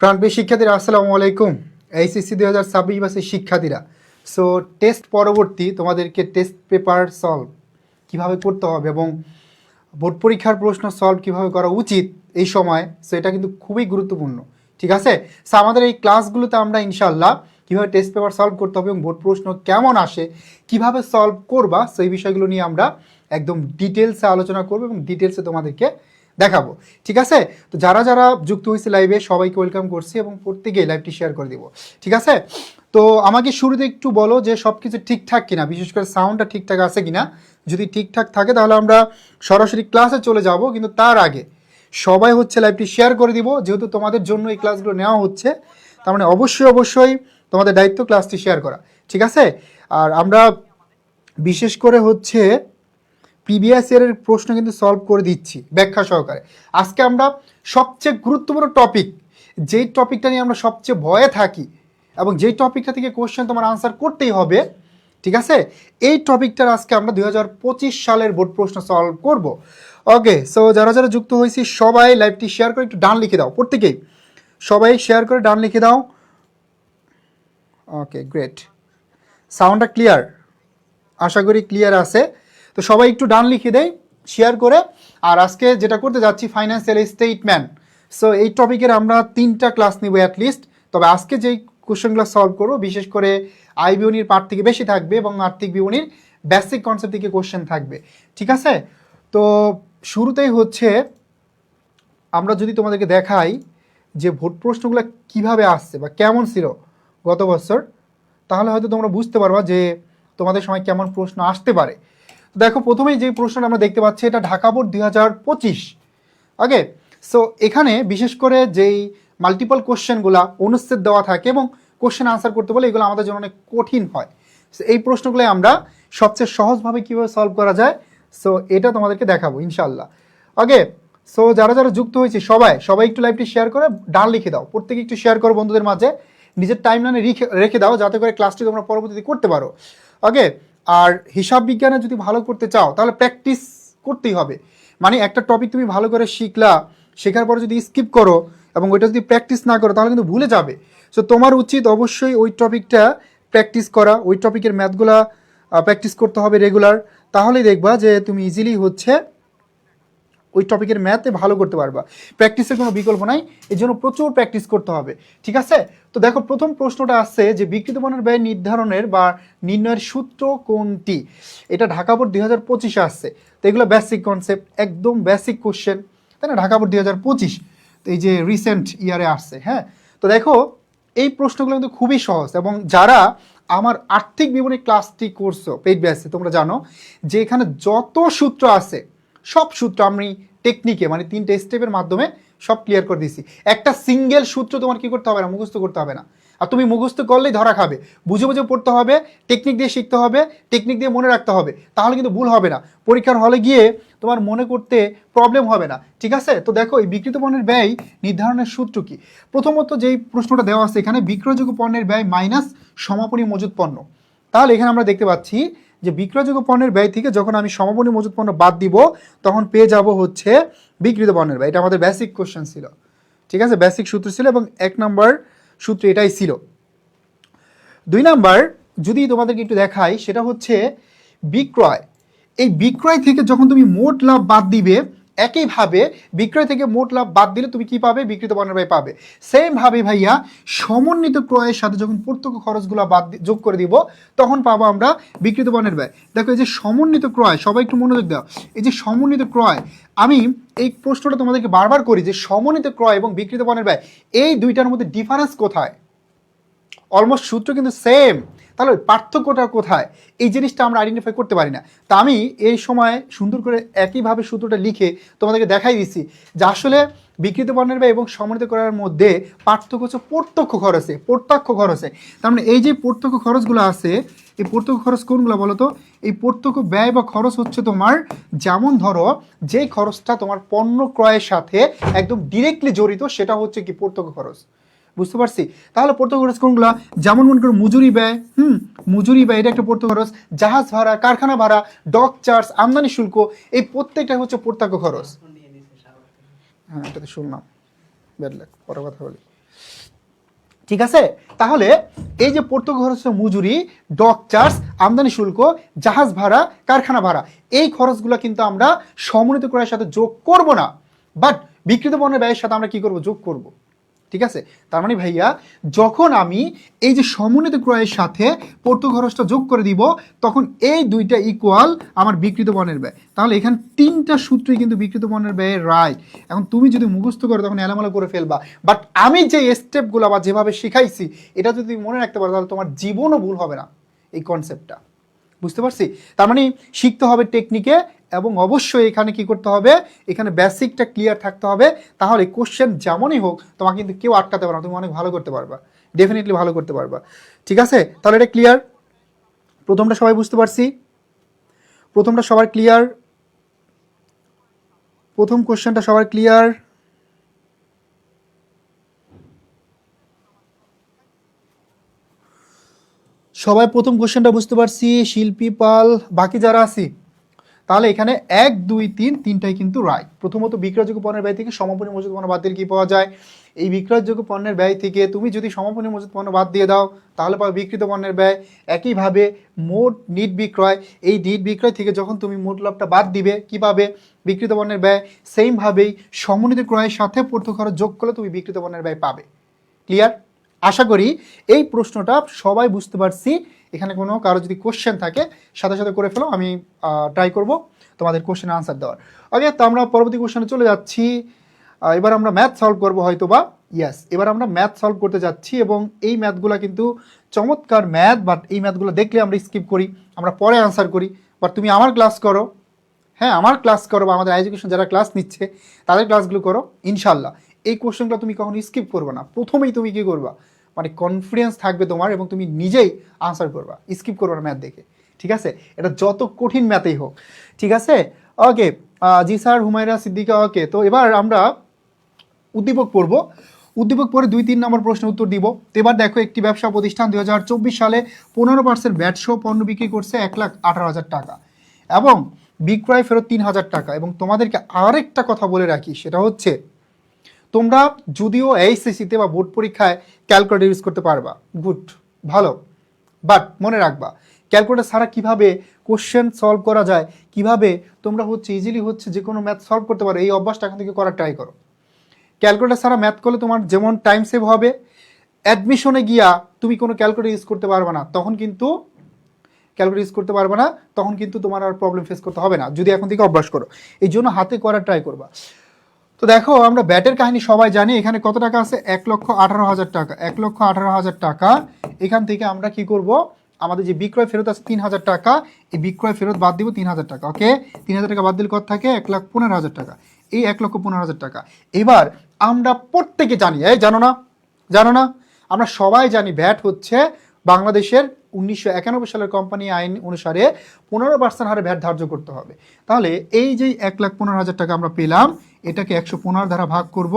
প্রাণপ্রিয় শিক্ষার্থীরা আসসালামু আলাইকুম। এইচএসসি 2026 ব্যাচের শিক্ষার্থীরা, সো টেস্ট পরবর্তী তোমাদেরকে টেস্ট পেপার সলভ কিভাবে করতে হবে এবং বোর্ড পরীক্ষার প্রশ্ন সলভ কিভাবে করা উচিত এই সময়, সো এটা কিন্তু খুবই গুরুত্বপূর্ণ। ঠিক আছে, সো আমাদের এই ক্লাসগুলোতে আমরা ইনশাআল্লাহ কীভাবে টেস্ট পেপার সলভ করতে হবে এবং বোর্ড প্রশ্ন কেমন আসে, কিভাবে সলভ করবা, সেই বিষয়গুলো নিয়ে আমরা একদম ডিটেলসে আলোচনা করবো এবং ডিটেলসে তোমাদেরকে দেখাবো। ঠিক আছে, তো যারা যারা যুক্ত হয়েছে লাইভে সবাইকে ওয়েলকাম করছি এবং প্রত্যেকেই লাইভটি শেয়ার করে দিব। ঠিক আছে, তো আমাকে শুরুতে একটু বলো যে সব কিছু ঠিকঠাক কিনা, বিশেষ করে সাউন্ডটা ঠিকঠাক আছে কিনা। যদি ঠিকঠাক থাকে তাহলে আমরা সরাসরি ক্লাসে চলে যাব, কিন্তু তার আগে সবাই হচ্ছে লাইভটি শেয়ার করে দিব, যেহেতু তোমাদের জন্য এই ক্লাসগুলো নেওয়া হচ্ছে, তার মানে অবশ্যই তোমাদের দায়িত্ব ক্লাসটি শেয়ার করা। ঠিক আছে, আর আমরা বিশেষ করে হচ্ছে প্রিভিয়াস ইয়ারের প্রশ্ন কিন্তু সলভ করে দিচ্ছি ব্যাখ্যা সহকারে। আজকে আমরা সবচেয়ে গুরুত্বপূর্ণ টপিক, যেই টপিকটা নিয়ে আমরা সবচেয়ে ভয়ে থাকি এবং যেই টপিকটা থেকে কোশ্চেন তোমার আনসার করতেই হবে, ঠিক আছে, এই টপিকটার আজকে আমরা 2025 সালের বোর্ড প্রশ্ন সলভ করব। ওকে, সো যারা যারা যুক্ত হয়েছি সবাই লাইভটি শেয়ার করে একটু ডান লিখে দাও, প্রত্যেকেই সবাই শেয়ার করে ডান লিখে দাও। ওকে, গ্রেট, সাউন্ডটা ক্লিয়ার, আশা করি ক্লিয়ার আছে। তো সবাই একটু ডান লিখে দেয় শেয়ার করে। আর আজকে যেটা করতে যাচ্ছি ফাইন্যান্সিয়াল স্টেটমেন্ট, সো এই টপিকের আমরা 3টা ক্লাস নিব অ্যাটলিস্ট। তবে আজকে যেই কোশ্চেনগুলো সলভ করবো বিশেষ করে আয় বিবরণীর পার্ট থেকে বেশি থাকবে এবং আর্থিক বিবরণীর বেসিক কনসেপ্ট থেকে কোশ্চেন থাকবে। ঠিক আছে, তো শুরুতেই হচ্ছে আমরা যদি তোমাদেরকে দেখাই যে ভোট প্রশ্নগুলো কিভাবে আসছে বা কেমন ছিল গত বছর, তাহলে হয়তো তোমরা বুঝতে পারবা যে তোমাদের সময় কেমন প্রশ্ন আসতে পারে। দেখো, প্রথমেই যে প্রশ্নটা আমরা দেখতে পাচ্ছি এটা ঢাকা বোর্ড 2025। ওকে, সো এখানে বিশেষ করে যেই মাল্টিপল কোশ্চেনগুলো অনুচ্ছেদ দেওয়া থাকে এবং কোশ্চেন আনসার করতে বলে, এগুলো আমাদের জন্য অনেক কঠিন হয়। সো এই প্রশ্নগুলো আমরা সবচেয়ে সহজভাবে কীভাবে সলভ করা যায়, সো এটা তোমাদেরকে দেখাবো ইনশাল্লাহ। ওকে, সো যারা যারা যুক্ত হয়েছে সবাই একটু লাইভটি শেয়ার করে ডান লিখে দাও, প্রত্যেকে একটু শেয়ার করো বন্ধুদের মাঝে, নিজের টাইমলাইনে রেখে দাও যাতে করে ক্লাসটি তোমরা পরবর্তীতে করতে পারো। ওকে, আর হিসাব বিজ্ঞানে যদি ভালো করতে চাও তাহলে প্র্যাকটিস করতেই হবে। মানে একটা টপিক তুমি ভালো করে শিখলা, শেখার পরে যদি স্কিপ করো এবং ওইটা যদি প্র্যাকটিস না করো তাহলে কিন্তু ভুলে যাবে। সো তোমার উচিত অবশ্যই ওই টপিকটা প্র্যাকটিস করা, ওই টপিকের ম্যাথগুলা প্র্যাকটিস করতে হবে রেগুলার, তাহলেই দেখবা যে তুমি ইজিলি হচ্ছে ওই টপিকের ম্যাথে ভালো করতে পারবা। প্র্যাকটিসের কোনো বিকল্প নাই, এই জন্য প্রচুর প্র্যাকটিস করতে হবে। ঠিক আছে, তো দেখো প্রথম প্রশ্নটা আসছে যে বিকৃত পণ্যের ব্যয় নির্ধারণের বা নির্ণয়ের সূত্র কোনটি। এটা ঢাকা বোর্ড 2025 আসছে। তো এগুলো বেসিক কনসেপ্ট, একদম বেসিক কোশ্চেন, তাই না? ঢাকা বোর্ড 2025, তো এই যে রিসেন্ট ইয়ারে আসছে। হ্যাঁ, তো দেখো এই প্রশ্নগুলো কিন্তু খুবই সহজ এবং যারা আমার আর্থিক বিবরণী ক্লাসটি করছো পেইড ব্যাচে, তোমরা জানো যে এখানে যত সূত্র আছে সব সূত্র আমি টেকনিকে মানে 3টে স্টেপের মাধ্যমে সব ক্লিয়ার করে দিয়েছি। একটা সিঙ্গেল সূত্র তোমার কি করতে হবে না, মুখস্থ করতে হবে না। আর তুমি মুখস্থ করলেই ধরা খাবে, বুঝে বুঝে পড়তে হবে, টেকনিক দিয়ে শিখতে হবে, টেকনিক দিয়ে মনে রাখতে হবে, তাহলে কিন্তু ভুল হবে না, পরীক্ষার হলে গিয়ে তোমার মনে করতে প্রবলেম হবে না। ঠিক আছে, তো দেখো এই বিক্রিত পণ্যের ব্যয় নির্ধারণের সূত্র কি। প্রথমত যেই প্রশ্নটা দেওয়া আছে এখানে বিক্রয়যোগ্য পণ্যের ব্যয় মাইনাস সমাপনী মজুত পণ্য। তাহলে এখানে আমরা দেখতে পাচ্ছি যে বিক্রয়যোগ্য পণ্যের ব্যয় থেকে যখন আমি সমাপনী মজুত পণ্য বাদ দিব তখন পেয়ে যাব হচ্ছে বিক্রিত পণ্যের ব্যয়। এটা আমাদের বেসিক কোশ্চেন ছিল। ঠিক আছে, বেসিক সূত্র ছিল এবং 1 নম্বর সূত্র এটাই ছিল। 2 নাম্বার যদি তোমাদেরকে একটু দেখাই সেটা হচ্ছে বিক্রয়। এই বিক্রয় থেকে যখন তুমি মোট লাভ বাদ দিবে, একইভাবে বিক্রয় থেকে মোট লাভ বাদ দিলে তুমি কি পাবে, বিক্রিত পণ্যের ব্যয় পাবে। সেম ভাবে ভাইয়া সমন্বিত ক্রয়ের সাথে যখন প্রত্যক্ষ খরচগুলো যোগ করে দিব তখন পাবো আমরা বিক্রিত পণ্যের ব্যয়। দেখো এই যে সমন্বিত ক্রয়, সবাই একটু মনোযোগ দাও, এই যে সমন্বিত ক্রয়, আমি এই প্রশ্নটা তোমাদেরকে বারবার করি যে সমন্বিত ক্রয় এবং বিক্রিত পণ্যের ব্যয় এই দুইটার মধ্যে ডিফারেন্স কোথায়। অলমোস্ট সূত্র কিন্তু সেম, তাহলে পার্থক্যটা কোথায়, এই জিনিসটা আমরা আইডেন্টিফাই করতে পারি না। তা আমি এই সময় সুন্দর করে একইভাবে সূত্রটা লিখে তোমাদেরকে দেখাই দিচ্ছি যে আসলে বিক্রিত পণ্যের ব্যয় এবং সমন্বিত করার মধ্যে পার্থক্য হচ্ছে প্রত্যক্ষ খরচে। তার মানে এই যে প্রত্যক্ষ খরচগুলো আছে, এই প্রত্যক্ষ খরচ কোনগুলো বলো তো? এই প্রত্যক্ষ ব্যয় বা খরচ হচ্ছে তোমার, যেমন ধরো যেই খরচটা তোমার পণ্য ক্রয়ের সাথে একদম ডিরেক্টলি জড়িত সেটা হচ্ছে কি প্রত্যক্ষ খরচ। বুঝতে পারছি? তাহলে প্রত্যক্ষ খরচ কোনগুলো? যেমন মনে করো মজুরি ব্যয়, মজুরি ব্যয় এটা একটা প্রত্যক্ষ খরচ, জাহাজ ভাড়া, কারখানা ভাড়া, ডক চার্জ, আমদানি শুল্ক, এই প্রত্যেকটা হচ্ছে প্রত্যক্ষ খরচ। হ্যাঁ, এটাতে শুনলাম, ব্যাড লাক, পরে কথা বলি। ঠিক আছে, তাহলে এই যে প্রত্যক্ষ খরচ মজুরি, ডক চার্জ, আমদানি শুল্ক, জাহাজ ভাড়া, কারখানা ভাড়া, এই খরচগুলো কিন্তু আমরা সমন্বিত ক্রয়ের সাথে যোগ করব না, বাট বিক্রিত পণ্যের ব্যয়ের সাথে আমরা কি করব, যোগ করব। ঠিক আছে, তার মানে ভাইয়া যখন আমি এই যে সমন্বিত ক্রয়ের সাথে প্রত্যক্ষ খরচটা যোগ করে দিব, তখন এই দুইটা ইকুয়াল আমার বিক্রিত পণ্যের ব্যয়। তাহলে এখানে তিনটা সূত্রই কিন্তু বিক্রিত পণ্যের ব্যয়ের রাইট। এখন তুমি যদি মুখস্থ করো তখন এলোমেলো করে ফেলবা, বাট আমি যে স্টেপগুলো বা যেভাবে শিখাইছি এটা যদি তুমি মনে রাখতে পারো তাহলে তোমার জীবনও ভুল হবে না এই কনসেপ্টটা। বুঝতে পারছি? তার মানে শিখতে হবে টেকনিকে, এবং অবশ্যই এখানে কি করতে হবে, এখানে বেসিকটা ক্লিয়ার থাকতে হবে, তাহলে কোশ্চেন যেমনই হোক তোমাকে কিন্তু কেউ আটকাতে পারবে না, তুমি অনেক ভালো করতে পারবা, ডেফিনেটলি ভালো করতে পারবা। ঠিক আছে, তাহলে এটা ক্লিয়ার? প্রথমটা সবাই বুঝতে পারছি? প্রথমটা সবার ক্লিয়ার? প্রথম কোশ্চেনটা সবার ক্লিয়ার? সবাই প্রথম কোশ্চেনটা বুঝতে পারছি? শিল্পী, পাল, বাকি যারা আছি, তাহলে এখানে 1 2 3 তিনটাই কিন্তু রাইট। প্রথমত বিক্রয়যোগ্য পণ্যের ব্যয় থেকে সমাপনী মজুত পণ্য বাদ দিলে কি পাওয়া যায়? এই বিক্রয়যোগ্য পণ্যের ব্যয় থেকে তুমি যদি সমাপনী মজুত পণ্য বাদ দিয়ে দাও তাহলে পাবে বিক্রিত পণ্যের ব্যয়। একইভাবে মোট নিট বিক্রয়, এই নিট বিক্রয় থেকে যখন তুমি মোট লাভটা বাদ দিবে কি পাবে? বিক্রিত পণ্যের ব্যয়। সেমভাবেই সমন্বিত ক্রয়ের সাথে প্রত্যক্ষ খরচ যোগ করলে তুমি বিক্রিত পণ্যের ব্যয় পাবে। ক্লিয়ার? আশা করি এই প্রশ্নটা সবাই বুঝতে পারছি। এখানে কোনো কারো যদি কোশ্চেন থাকে সাথে সাথে করে ফেলো, আমি ট্রাই করব তোমাদের কোশ্চেনের আনসার দেওয়ার। ওকে, তো আমরা পরবর্তী কোশ্চেনে চলে যাচ্ছি। এবার আমরা ম্যাথ সলভ করব হয়তো বা, ইয়েস, এবার আমরা ম্যাথ সলভ করতে যাচ্ছি, এবং এই ম্যাথগুলো কিন্তু চমৎকার ম্যাথ, বাট এই ম্যাথগুলো দেখলে আমরা স্কিপ করি, আমরা পরে আনসার করি। বাট তুমি আমার ক্লাস করো, হ্যাঁ আমার ক্লাস করো, বা আমাদের এডুকেশন যারা ক্লাস নিচ্ছে তাদের ক্লাসগুলো করো, ইনশাল্লাহ এই কোশ্চেনগুলো তুমি কখনো স্কিপ করবে না। প্রথমেই তুমি কি করবা, মানে কনফিডেন্স থাকবে তোমার, এবং তুমি নিজেই আনসার করবা, স্কিপ করবে না ম্যাথ দেখে। ঠিক আছে, এটা যত কঠিন ম্যাথেই হোক। ঠিক আছে, ওকে, জি স্যার, হুমায়রা সিদ্দিকা, ওকে। তো এবার আমরা উদ্দীপক পড়বো, উদ্দীপক পরে 2 3 নম্বর প্রশ্ন উত্তর দিব। তো এবার দেখো, একটি ব্যবসা প্রতিষ্ঠান 2024 সালে 15% ভ্যাট সহ পণ্য বিক্রি করছে 1,18,000 টাকা, এবং বিক্রয় ফেরত 3,000 টাকা। এবং তোমাদেরকে আরেকটা কথা বলে রাখি, সেটা হচ্ছে তোমরা যদিও এইচএসসিতে বা বোর্ড পরীক্ষায় ক্যালকুলেটর ইউজ করতে পারবা, গুড, ভালো, বাট মনে রাখবা ক্যালকুলেটর ছাড়া কিভাবে কোশ্চেন সলভ করা যায়, কিভাবে তোমরা হচ্ছে ইজিলি হচ্ছে যে কোনো ম্যাথ সলভ করতে পারো, এই অভ্যাসটা এখন থেকে করার ট্রাই করো। ক্যালকুলেটর ছাড়া ম্যাথ করলে তোমার যেমন টাইম সেভ হবে, অ্যাডমিশনে গিয়া তুমি কোনো ক্যালকুলেটর ইউজ করতে পারবে না, তখন কিন্তু ক্যালকুলেটর ইউজ করতে পারবে না, তখন কিন্তু তোমার আর প্রবলেম ফেস করতে হবে না যদি এখন থেকে অভ্যাস করো। এই জন্য হাতে করার ট্রাই করবা। তো দেখো, আমরা ব্যাটের কাহিনী সবাই জানি, এখানে কত টাকা আছে? 1,18,000 টাকা, 1,18,000 টাকা। এখান থেকে আমরা কি করব, আমাদের যে বিক্রয় ফেরত আছে 3,000 টাকা, এই বিক্রয় ফেরত বাদ দিব 3,000 টাকা। ওকে, 3,000 টাকা বাদ দিলে কত থাকে? 1,15,000 টাকা। এই 1,15,000 টাকা এবার আমরা প্রত্যেকে জানি, এই জানো না, জানো না, আমরা সবাই জানি ভ্যাট হচ্ছে বাংলাদেশের 1991 সালের কোম্পানি আইন অনুসারে 15% হারে ভ্যাট ধার্য করতে হবে। তাহলে এই যে 1,15,000 টাকা আমরা পেলাম, এটাকে 115 দ্বারা ভাগ করব,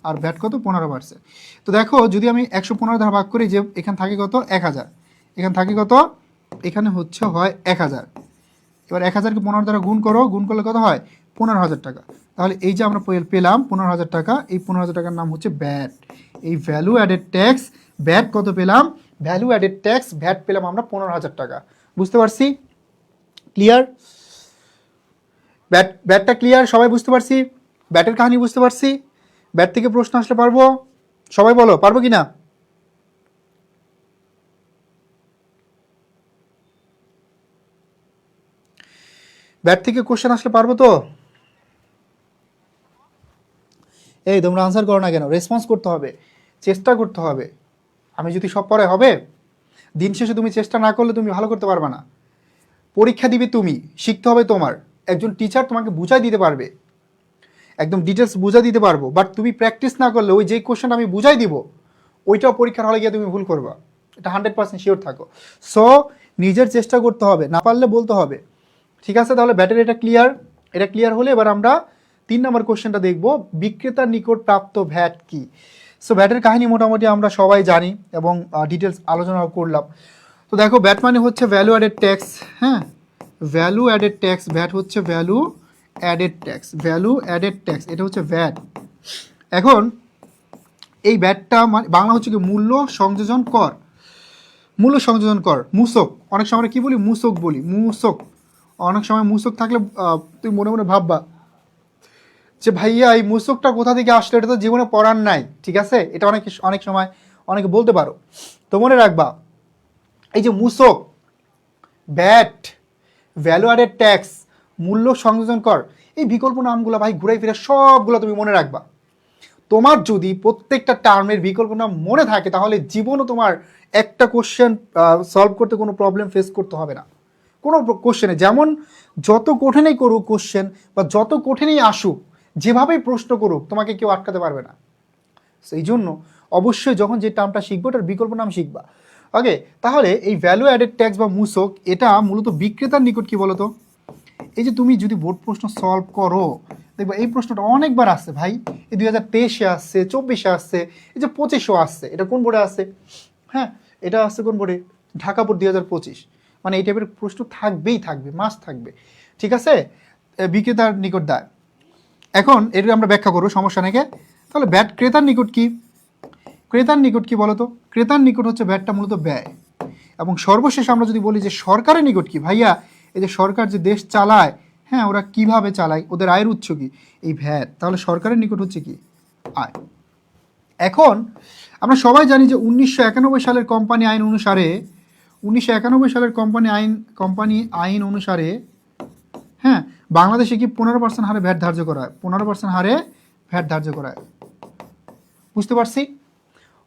আর ভ্যাট কত? 15%। তো দেখো, যদি আমি 115 দ্বারা ভাগ করি, যে এখানে থাকে কত? 1,000, এখানে থাকে কত? এখানে হচ্ছে হয় 1,000। এবার 1,000কে 15 দ্বারা গুণ করো, গুণ করলে কত হয়? 15,000 টাকা। তাহলে এই যে আমরা পেলাম 15,000 টাকা, এই 15,000 টাকার নাম হচ্ছে ভ্যাট। এই ভ্যালু অ্যাডেড ট্যাক্স, ভ্যাট কত পেলাম? ভ্যালু অ্যাডেড ট্যাক্স ভ্যাট পেলাম আমরা 15,000 টাকা। বুঝতে পারছি? ক্লিয়ার? ব্যাটটা ক্লিয়ার? সবাই বুঝতে পারছি? ব্যাটের কাহিনী বুঝতে পারছি? ব্যাট থেকে প্রশ্ন আসলে পারবো? সবাই বলো, পারবো কি না? ব্যাট থেকে কোশ্চেন আসলে পারবো তো? এই তোমরা আনসার করো না কেন? রেসপন্স করতে হবে, চেষ্টা করতে হবে। আমি যদি সব পরে হবে, দিন শেষে তুমি চেষ্টা না করলে তুমি ভালো করতে পারবে না। পরীক্ষা দিবে তুমি, শিখতে হবে তোমার। একজন টিচার তোমাকে বুঝাই দিতে পারবে, একদম ডিটেলস বুঝাই দিতে পারবো, বাট তুমি প্র্যাকটিস না করলে ওই যে কোশ্চেন আমি বুঝাই দিব ওইটাও পরীক্ষার হলে গিয়ে তুমি ভুল করবা, এটা 100% শিওর থাকো। সো নিজের চেষ্টা করতে হবে, না পারলে বলতে হবে। ঠিক আছে, তাহলে ব্যাটারি এটা ক্লিয়ার? এটা ক্লিয়ার হলে এবার আমরা 3 নম্বর কোশ্চেনটা দেখব, বিক্রেতার নিকট প্রাপ্ত ভ্যাট কি। সো ভ্যাটের কাহিনী মোটামুটি আমরা সবাই জানি, এবং ডিটেলস আলোচনা করলাম। তো দেখো, ভ্যাট মানে হচ্ছে ভ্যালু অ্যাডেড ট্যাক্স, হ্যাঁ, ভ্যালু অ্যাডেড ট্যাক্স, ভ্যাট হচ্ছে value added tax, value added tax, এটা হচ্ছে ভ্যাট। এখন এই ভ্যাটটা মানে বাংলা হচ্ছে কি মূল্য সংযোজন কর, মূল্য সংযোজন কর, মূসক। অনেক সময় আমরা কি বলি, মূসক বলি, মূসক। অনেক সময় মূসক থাকলে তুই মনে মনে ভাববা যে ভাইয়া এই মূসকটা কোথা থেকে আসলো, এটা তো জীবনে পড়ার নাই, ঠিক আছে? এটা অনেক সময় অনেকে বলতে পারো। তো মনে রাখবা এই যে মূসক, ভ্যাট, ভ্যালু অ্যাডেড ট্যাক্স, মূল্য সংযোজন কর, এই বিকল্প নামগুলো ভাই ঘুরে ফিরে সবগুলো তুমি মনে রাখবা। তোমার যদি প্রত্যেকটা টার্মের বিকল্প নাম মনে থাকে তাহলে জীবনও তোমার একটা কোশ্চেন সলভ করতে কোনো প্রবলেম ফেস করতে হবে না। কোনো কোশ্চেনে যেমন যত কঠিনই করুক কোশ্চেন বা যত কঠিনই আসুক, যেভাবেই প্রশ্ন করুক, তোমাকে কেউ আটকাতে পারবে না। সেই জন্য অবশ্যই যখন যে টার্মটা শিখবো ওটার বিকল্প নাম শিখবা। ওকে, তাহলে এই ভ্যালু অ্যাডেড ট্যাক্স বা মূসক এটা মূলত বিক্রেতার নিকট কি বলতো, এই যে তুমি যদি বোর্ড প্রশ্ন সলভ করো দেখবা এই প্রশ্নটা অনেকবার আসছে ভাই, এই 2023-এ আসছে, 24-এ আসছে, এই যে 25-এও আসছে। এটা কোন বোর্ডে আসছে? হ্যাঁ, এটা আসছে কোন বোর্ডে? ঢাকা বোর্ড 2025। মানে এই টাইপের প্রশ্ন থাকবেই থাকবে, মাস থাকবে, ঠিক আছে? বিক্রেতার নিকট দায়। এখন এটা আমরা ব্যাখ্যা করবো, সমস্যা নাকি? তাহলে ব্যাট ক্রেতার নিকট কি? ক্রেতার নিকট কি বলতো? ক্রেতার নিকট হচ্ছে ব্যাটটা মূলত ব্যয়। এবং সর্বশেষ আমরা যদি বলি যে সরকারের নিকট কি, ভাইয়া এই যে সরকার যে দেশ চালায়, হ্যাঁ ওরা কিভাবে চালায়, ওদের আয়ের উৎস কি? এই ভ্যাট। তাহলে সরকারের নিকট হচ্ছে কি? আয়। এখন আমরা সবাই জানি যে 1991 সালের কোম্পানি আইন অনুসারে, 1991 সালের কোম্পানি আইন অনুসারে হ্যাঁ বাংলাদেশে কি 15% হারে ভ্যাট ধার্য করা হয়, 15% হারে ভ্যাট ধার্য করা হয়। বুঝতে পারছি?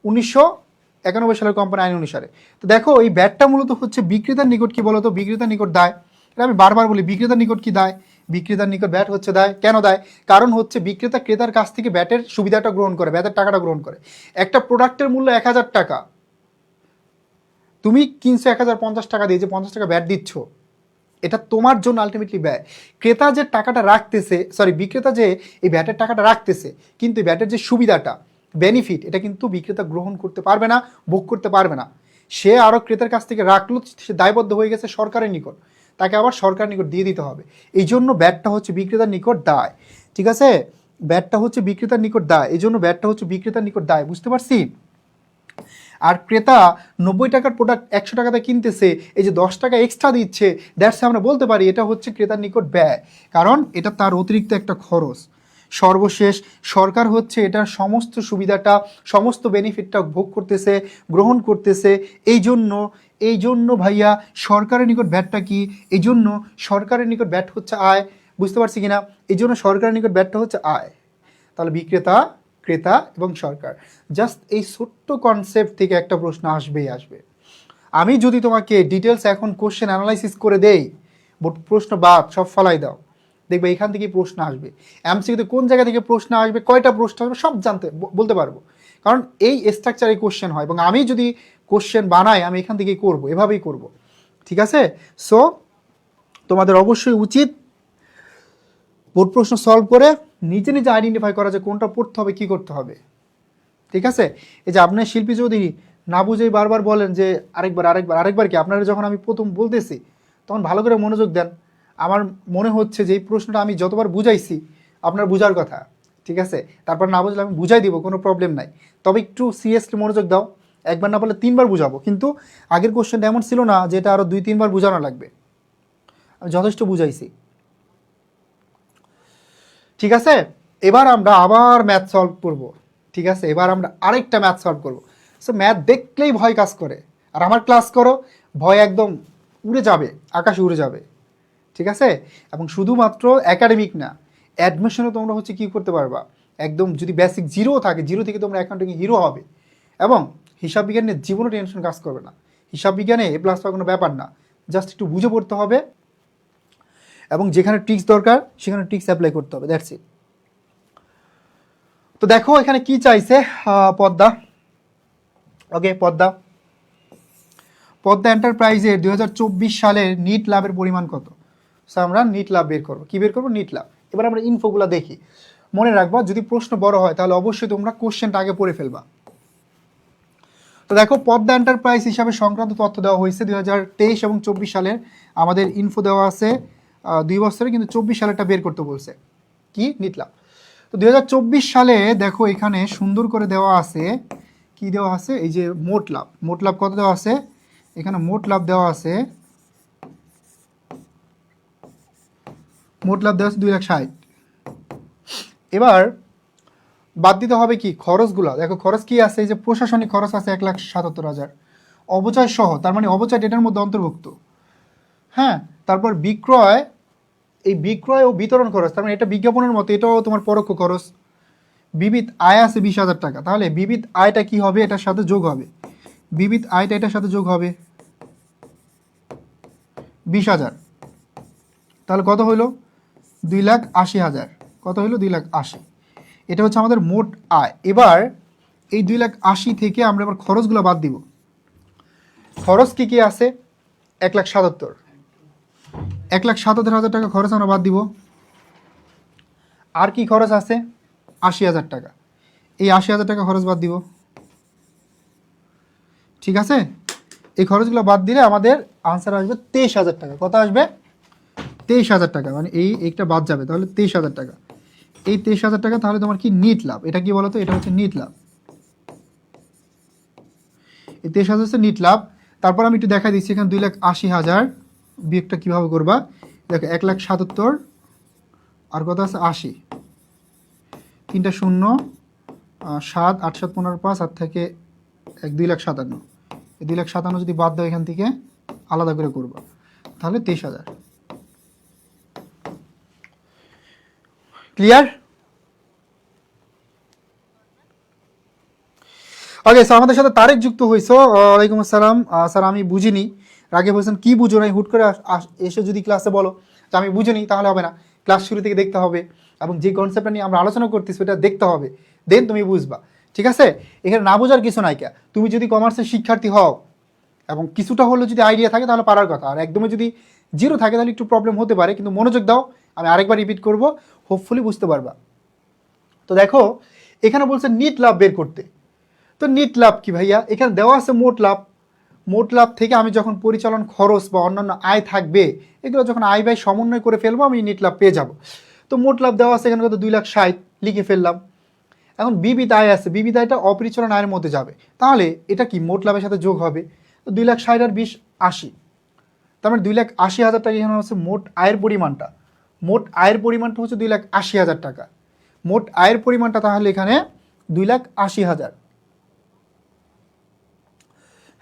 1991 সালের কোম্পানি আইন অনুসারে। তো দেখো এই ভ্যাটটা মূলত হচ্ছে বিক্রেতার নিকট কি বলতো, বিক্রেতার নিকট দায়। এটা আমি বারবার বলি, বিক্রেতার নিকট কি দায়? বিক্রেতার নিকট ভ্যাট হচ্ছে দায়। কেন দায়? কারণ হচ্ছে বিক্রেতা ক্রেতার কাছ থেকে ভ্যাটের সুবিধাটা গ্রহণ করে, ভ্যাটের টাকাটা গ্রহণ করে। একটা প্রোডাক্টের মূল্য 1000 টাকা, তুমি কিনছো 1050 টাকা দিয়ে, যে 50 টাকা ভ্যাট দিচ্ছ, এটা তোমার জন্য আলটিমেটলি ব্যয়। ক্রেতা যে টাকাটা রাখতেছে, সরি বিক্রেতা যে এই ভ্যাটের টাকাটা রাখতেছে, কিন্তু এই ভ্যাটের যে সুবিধাটা, বেনিফিট, এটা কিন্তু বিক্রেতা গ্রহণ করতে পারবে না, ভোগ করতে পারবে না। সে আরও ক্রেতার কাছ থেকে রাখলো, সে দায়বদ্ধ হয়ে গেছে সরকারের নিকট, তাকে আবার সরকারের নিকট দিয়ে দিতে হবে। এই জন্য ভ্যাটটা হচ্ছে বিক্রেতার নিকট দায়, ঠিক আছে? ভ্যাটটা হচ্ছে বিক্রেতার নিকট দায়, এই জন্য ভ্যাটটা হচ্ছে বিক্রেতার নিকট দায়। বুঝতে পারছি? আর ক্রেতা 90 টাকার প্রোডাক্ট 100 টাকাতে কিনতেছে, এই যে 10 টাকা এক্সট্রা দিচ্ছে, দ্যাটস আমরা বলতে পারি এটা হচ্ছে ক্রেতার নিকট ব্যয়, কারণ এটা তার অতিরিক্ত একটা খরচ। সর্বশেষ সরকার হচ্ছে এটার সমস্ত সুবিধাটা, সমস্ত বেনিফিটটা ভোগ করতেছে, গ্রহণ করতেছে। এই জন্য ভাইয়া সরকারের নিকট ভ্যাটটা কি? এই জন্য সরকারের নিকট ভ্যাট হচ্ছে আয়। বুঝতে পারছি কিনা? এই জন্য সরকারের নিকট ভ্যাটটা হচ্ছে আয়। তাহলে বিক্রেতা, ক্রেতা এবং সরকার, জাস্ট এই ছোট্ট কনসেপ্ট থেকে একটা প্রশ্ন আসবেই আসবে। আমি যদি তোমাকে ডিটেলস এখন কোশ্চেন অ্যানালাইসিস করে দেই, প্রশ্ন বাদ সব ফলাই দাও, দেখবে এখান থেকেই প্রশ্ন আসবে। এমসিকিউতে কোন জায়গা থেকে প্রশ্ন আসবে, কয়টা প্রশ্ন আসবে, সব বলতে পারবো, কারণ এই স্ট্রাকচারে কোশ্চেন হয়। এবং আমি যদি কোশ্চেন বানাই, আমি এখান থেকেই করব, এভাবেই করব, ঠিক আছে? সো তোমাদের অবশ্যই উচিত বোর্ড প্রশ্ন সলভ করে নিজে নিজে আইডেন্টিফাই করা যে কোনটা পড়তে হবে, কি করতে হবে, ঠিক আছে? এই যে আপনার শিল্পী চৌধুরী না বুঝেই বারবার বলেন যে আরেকবার কি, আপনারা যখন আমি প্রথম বলতেছি তখন ভালো করে মনোযোগ দেন। আমার মনে হচ্ছে যে এই প্রশ্নটা আমি যতবার বুঝাইছি আপনার বুঝার কথা, ঠিক আছে? তারপর না বুঝলে আমি বুঝাই দিব, কোনো প্রবলেম নাই। তবে একটু সিরিয়াসলি মনোযোগ দাও, একবার না বলে 3বার বুঝাবো। কিন্তু আগের কোশ্চেনটা এমন ছিল না যে এটা আরও 2-3বার বুঝানো লাগবে, আমি যথেষ্ট বুঝাইছি, ঠিক আছে? এবার আমরা আবার ম্যাথ সলভ করব, ঠিক আছে? এবার আমরা আরেকটা ম্যাথ সলভ করব। সো ম্যাথ দেখলেই ভয় কাজ করে, আর আমার ক্লাস করো, ভয় একদম উড়ে যাবে, আকাশে উড়ে যাবে, ঠিক আছে? এবং শুধুমাত্র একাডেমিক না, অ্যাডমিশনে তোমরা হচ্ছে কী করতে পারবা, একদম যদি বেসিক জিরো থাকে, জিরো থেকে তোমরা অ্যাকাউন্টিং হিরো হবে। এবং হিসাব বিজ্ঞানের জীবনে টেনশন কাজ করবে না, হিসাব বিজ্ঞানে এ প্লাস পাওয়ার কোনো ব্যাপার না, জাস্ট একটু বুঝে পড়তে হবে এবং যেখানে ট্রিক্স দরকার সেখানে ট্রিক্স অ্যাপ্লাই করতে হবে, দ্যাটস ইট। তো দেখো এখানে কি চাইছে, পদ্মা, ওকে পদ্মা এন্টারপ্রাইজের 2024 সালের নিট লাভের পরিমাণ কত? সো আমরা নিট লাভ বের করবো। কি বের করবো? নিট লাভ। এবার আমরা ইনফোগুলো দেখি। মনে রাখবা যদি প্রশ্ন বড় হয় তাহলে অবশ্যই তোমরা কোশ্চেনটা আগে পড়ে ফেলবা। তো দেখো পদ্মা এন্টারপ্রাইজ হিসাবে সংক্রান্ত তথ্য দেওয়া হয়েছে 2023 এবং 24 সালের, আমাদের ইনফো দেওয়া আছে 2 বছরে, কিন্তু 24 সালেরটা বের করতে বলছে। কি? নিট লাভ। তো 2024 সালে দেখো এখানে সুন্দর করে দেওয়া আছে, কি দেওয়া আছে, এই যে মোট লাভ, মোট লাভ কত দেওয়া আছে, এখানে মোট লাভ দেওয়া আছে, মোট লাভ দেওয়া আছে 2,60,000। এবার বাদ দিতে হবে কি খরচগুলো, দেখো খরচ কি আছে, এই যে প্রশাসনিক খরচ আছে 1,77,000 অবচয় সহ, তার মানে অবচয় ডেটার মধ্যে অন্তর্ভুক্ত। হ্যাঁ, তারপর বিক্রয়, এই বিক্রয় ও বিতরণ খরচ, তার মানে এটা বিজ্ঞাপনের মতো, এটাও তোমার পরোক্ষ খরচ। বিবিধ আয় আছে 20,000 টাকা, তাহলে বিবিধ আয়টা কি হবে, এটার সাথে যোগ হবে, বিবিধ আয়টা এটার সাথে যোগ হবে 20,000, তাহলে কত হইল 2,80,000, কত হইল 2,80,000। এটা হচ্ছে আমাদের মোট আয়। এবার এই 2,80,000 থেকে আমরা এবার খরচগুলো বাদ দিব। খরচ কি কি আছে, 1,77,000, 1,77,000 টাকা খরচ আমরা বাদ দিব। আর কি খরচ আছে, 80,000 টাকা, এই 80,000 টাকা খরচ বাদ দিব। ঠিক আছে, এই খরচগুলো বাদ দিলে আমাদের আনসার আসবে 23,000 টাকা। কত আসবে, 23,000 টাকা, মানে এই একটা বাদ যাবে, তাহলে 23,000 টাকা। এই 23,000 টাকা তাহলে তোমার কি নিট লাভ, এটা কি বলো তো, এটা হচ্ছে নিট লাভ। এই 23,000 হচ্ছে নিট লাভ। তারপর আমি একটু দেখা দিচ্ছি এখানে 2,80,000 বিয়োগটা কীভাবে করবা, দেখো 1,77,000 আর কত আছে 80, 3টা 0, 7, 8, 7, 15, 5, আর থেকে 2,57,000, এই 2,57,000 যদি বাদ দাও এখান থেকে আলাদা করে করবা, তাহলে 23,000। ক্লিয়ার? ওকে, স্যার আমাদের সাথে তারেক যুক্ত হয়েছো, ওয়ালাইকুম আসসালাম। স্যার আমি বুঝিনি, রাগে বলছেন কি বুঝো নাই, হুট করে এসে যদি ক্লাসে বলো যে আমি বুঝিনি, তাহলে হবে না, ক্লাস শুরু থেকে দেখতে হবে এবং যে কনসেপ্টটা নিয়ে আমরা আলোচনা করতেছি সেটা দেখতে হবে, দেন তুমি বুঝবা। ঠিক আছে, এখানে না বোঝার কিছু নাই কে, তুমি যদি কমার্সের শিক্ষার্থী হও এবং কিছুটা হলেও যদি আইডিয়া থাকে তাহলে পারার কথা, আর একদমই যদি জিরো থাকে তাহলে একটু প্রবলেম হতে পারে, কিন্তু মনোযোগ দাও, আমি আরেকবার রিপিট করব, হোপফুলি বুঝতে পারবা। তো দেখো এখানে বলছে নিট লাভ বের করতে, তো নিট লাভ কি ভাইয়া, এখানে দেওয়া আছে মোট লাভ, মোট লাভ থেকে আমি যখন পরিচালন খরচ বা অন্যান্য আয় থাকবে এগুলো যখন আয় ব্যয় সমন্বয় করে ফেলবো আমি নিট লাভ পেয়ে যাব। তো মোট লাভ দেওয়া আছে এখানে কত, 2,60,000 লিখে ফেললাম। এখন বিবিধ আয় আছে, বিবিধ আয়টা অপরিচালন আয়ের মধ্যে যাবে, তাহলে এটা কি মোট লাভের সাথে যোগ হবে, তো 2,60,000 আর 20, 80, তার মানে 2,80,000 টাকা এখানে হচ্ছে মোট আয়ের পরিমাণটা, মোট আয়ের পরিমাণটা হচ্ছে 2,80,000 টাকা, মোট আয়ের পরিমাণটা তাহলে এখানে 2,80,000।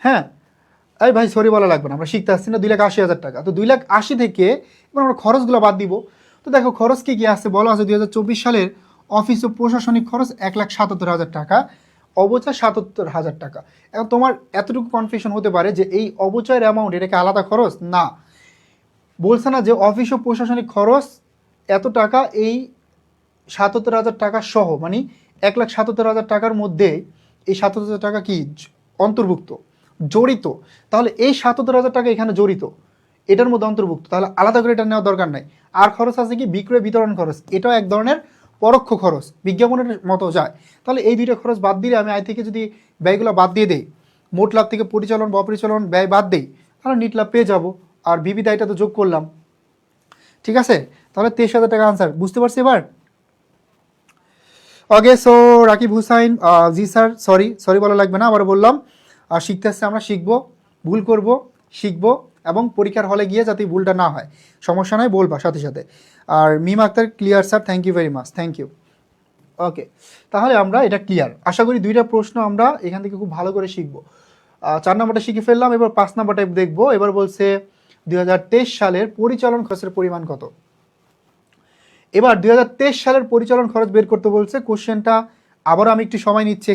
হ্যাঁ, এই ভাই সরি বলা লাগবে না, আমরা শিখতে আসছি না, 2,80,000 টাকা। তো 2,80,000 থেকে এবার আমরা খরচগুলো বাদ দিব। তো দেখো খরচ কি কি আছে, বলা আছে 2024 সালের অফিস ও প্রশাসনিক খরচ 1,77,000 টাকা, অবচয় 77,000 টাকা। এখন তোমার এতটুকু কনফিউশন হতে পারে যে এই অবচয়ের অ্যামাউন্ট এটাকে আলাদা খরচ, না, বলছে না যে অফিস ও প্রশাসনিক খরচ এত টাকা, এই 77,000 টাকা সহ, মানে 1,77,000 টাকার মধ্যে এই 77,000 টাকা কি অন্তর্ভুক্ত, জড়িত, তাহলে এই 77,000 টাকা এখানে জড়িত, এটার মধ্যে অন্তর্ভুক্ত, তাহলে আলাদা করে এটা নেওয়ার দরকার নাই। আর খরচ আছে কি বিক্রয় বিতরণ খরচ, এটাও এক ধরনের পরোক্ষ খরচ, বিজ্ঞাপনের মতো যায়। তাহলে এই দুইটা খরচ বাদ দিলে আমি আয় থেকে যদি ব্যয়গুলো বাদ দিয়ে দেই, মোট লাভ থেকে পরিচালন বা অপরিচালন ব্যয় বাদ দেই, তাহলে নিট লাভ পেয়ে যাব। আর বিবিধ আয়টা তো যোগ করলাম। ঠিক আছে, তাহলে 23,000 টাকা আনসার, বুঝতে পারছি এবার? ওকে, সো রাকিব হুসাইন, জি স্যার, সরি বলা লাগবে না, আবার বললাম, শিখতে আসছে, আমরা শিখবো, ভুল করব, শিখবো, এবং পরীক্ষার হলে গিয়ে যাতে ভুলটা না হয়, সমস্যা নয়, বলবা সাথে সাথে। আর Mim Akter clear sir, thank you very much, thank you. Okay, তাহলে আমরা এটা ক্লিয়ার, আশা করি দুইটা প্রশ্ন আমরা এখান থেকে খুব ভালো করে শিখবো। 4 নম্বরটা শিখে ফেললাম, এবার 5 নম্বরটা দেখবো। এবার বলছে 2023 সালের পরিচালন খরচের পরিমাণ কত। এবার 2023 সালের পরিচালন খরচ বের করতে বলছে। কোশ্চেনটা আবারও আমি একটু সময় নিচ্ছি,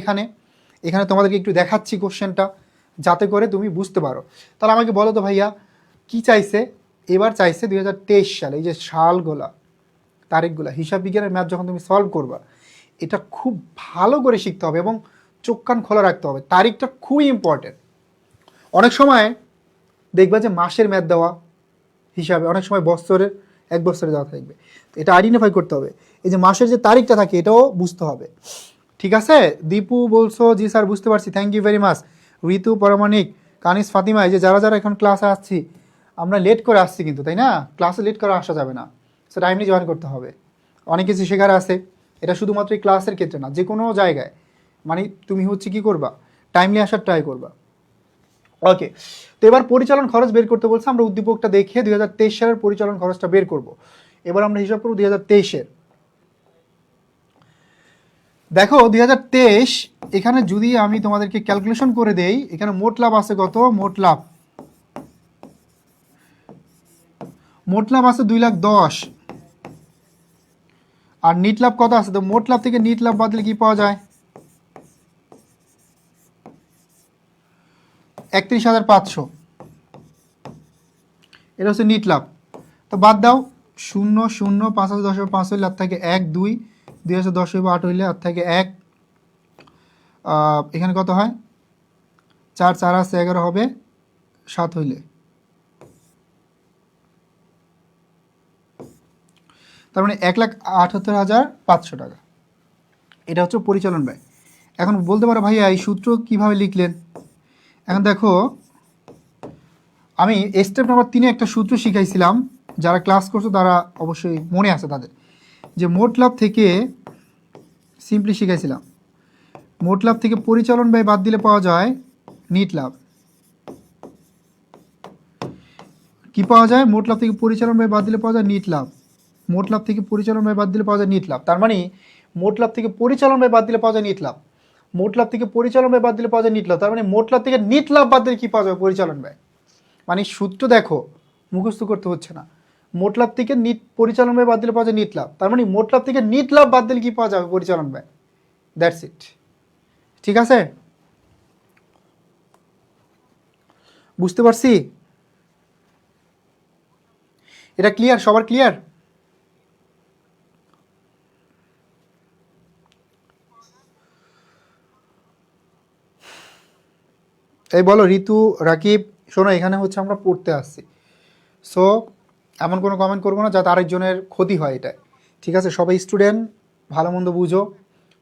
এখানে তোমাদেরকে একটু দেখাচ্ছি কোশ্চেনটা, যাতে করে তুমি বুঝতে পারো। তাহলে আমাকে বলো তো ভাইয়া কি চাইছে, এবার চাইছে 2023 সালে, এই যে সালগুলা, তারিখগুলা, হিসাব বিজ্ঞানের ম্যাথ যখন তুমি সলভ করবা, এটা খুব ভালো করে শিখতে হবে এবং চোখ কান খোলা রাখতে হবে, তারিখটা খুবই ইম্পর্টেন্ট। অনেক সময় দেখবা যে মাসের ম্যাথ দেওয়া হিসাবে, অনেক সময় বছরের, 1 বছরে দেওয়া থাকবে, এটা আইডেন্টিফাই করতে হবে। এই যে মাসের যে তারিখটা থাকে এটাও বুঝতে হবে। ঠিক আছে, দীপু বলছো জি স্যার বুঝতে পারছি, থ্যাংক ইউ ভেরি মাচ। ঋতু পরামানিক, কানিস ফাতিমা, এই যে যারা যারা এখন ক্লাসে আসছি, আমরা লেট করে আসছি কিন্তু, তাই না? ক্লাসে লেট করে আসা যাবে না, সো টাইমলি জয়েন করতে হবে, অনেক কিছু শেখার আছে, এটা শুধুমাত্র এই ক্লাসের ক্ষেত্রে না, যে কোনো জায়গায় মানে তুমি হচ্ছে কি করবা, টাইমলি আসার ট্রাই করবা। ওকে, তো এবার পরিচালন খরচ বের করতে বলছে। আমরা উদ্দীপকটা দেখে 2023 সালের পরিচালন খরচটা বের করব। এবার আমরা হিসাব করব 2023-এর। দেখো 2023 এখানে যদি আমি তোমাদেরকে ক্যালকুলেশন করে দেই, এখানে মোট লাভ আছে কত? মোট লাভ আছে 2,10,000। আর নিট লাভ কত আছে? তো মোট লাভ থেকে নিট লাভ বাদ দিলে কি পাওয়া যায়? 31,500। এটা হচ্ছে নিট লাভ। তো বাদ দাও, 0 0 5,10,500 হইলে আর থাকে 1 2 2,10 হইব 8 হইলে আর থাকে 1, এখানে কত হয়? 4 4 আছে 11 হবে 7 হইলে, তার মানে 1,78,500 টাকা। এটা হচ্ছে পরিচালন ব্যয়। এখন বলতে পারো ভাইয়া এই সূত্র কিভাবে লিখলেন? এখন দেখো, আমি স্টেপ নাম্বার 3-এ একটা সূত্র শিখাইছিলাম, যারা ক্লাস করছো তারা অবশ্যই মনে আছে তাদের, যে মোট লাভ থেকে সিম্পলি শিখাইছিলাম, মোট লাভ থেকে পরিচালন ব্যয় বাদ দিলে পাওয়া যায় নিট লাভ। কি পাওয়া যায়? মোট লাভ থেকে পরিচালন ব্যয় বাদ দিলে পাওয়া যায় নিট লাভ। মোট লাভ থেকে পরিচালন ব্যয় বাদ দিলে পাওয়া যায় নিট লাভ। তার মানে মোট লাভ থেকে পরিচালন ব্যয় বাদ দিলে পাওয়া যায় নিট লাভ। মোট লাভ থেকে পরিচালন ব্যয় বাদ দিলে পাওয়া যায় নিট লাভ। তার মানে মোট লাভ থেকে নিট লাভ বাদ দিলে কি পাওয়া যাবে? পরিচালন ব্যয়। মানে সূত্র দেখো, মুখস্থ করতে হচ্ছে না। মোট লাভ থেকে পরিচালন ব্যয় বাদ দিলে পাওয়া যায় নিট লাভ। তার মানে মোট লাভ থেকে নিট লাভ বাদ দিলে কি পাওয়া যাবে? পরিচালন ব্যয়। That's it. ঠিক আছে, বুঝতে পারছি? এটা ক্লিয়ার? সবার ক্লিয়ার? এই বলো ঋতু, রাকিব, শোনো এখানে হচ্ছে আমরা পড়তে আসছি, সো এমন কোনো কমেন্ট করবো না যাতে আরেকজনের ক্ষতি হয় এটাই। ঠিক আছে, সবাই স্টুডেন্ট, ভালো মন্দ বুঝো,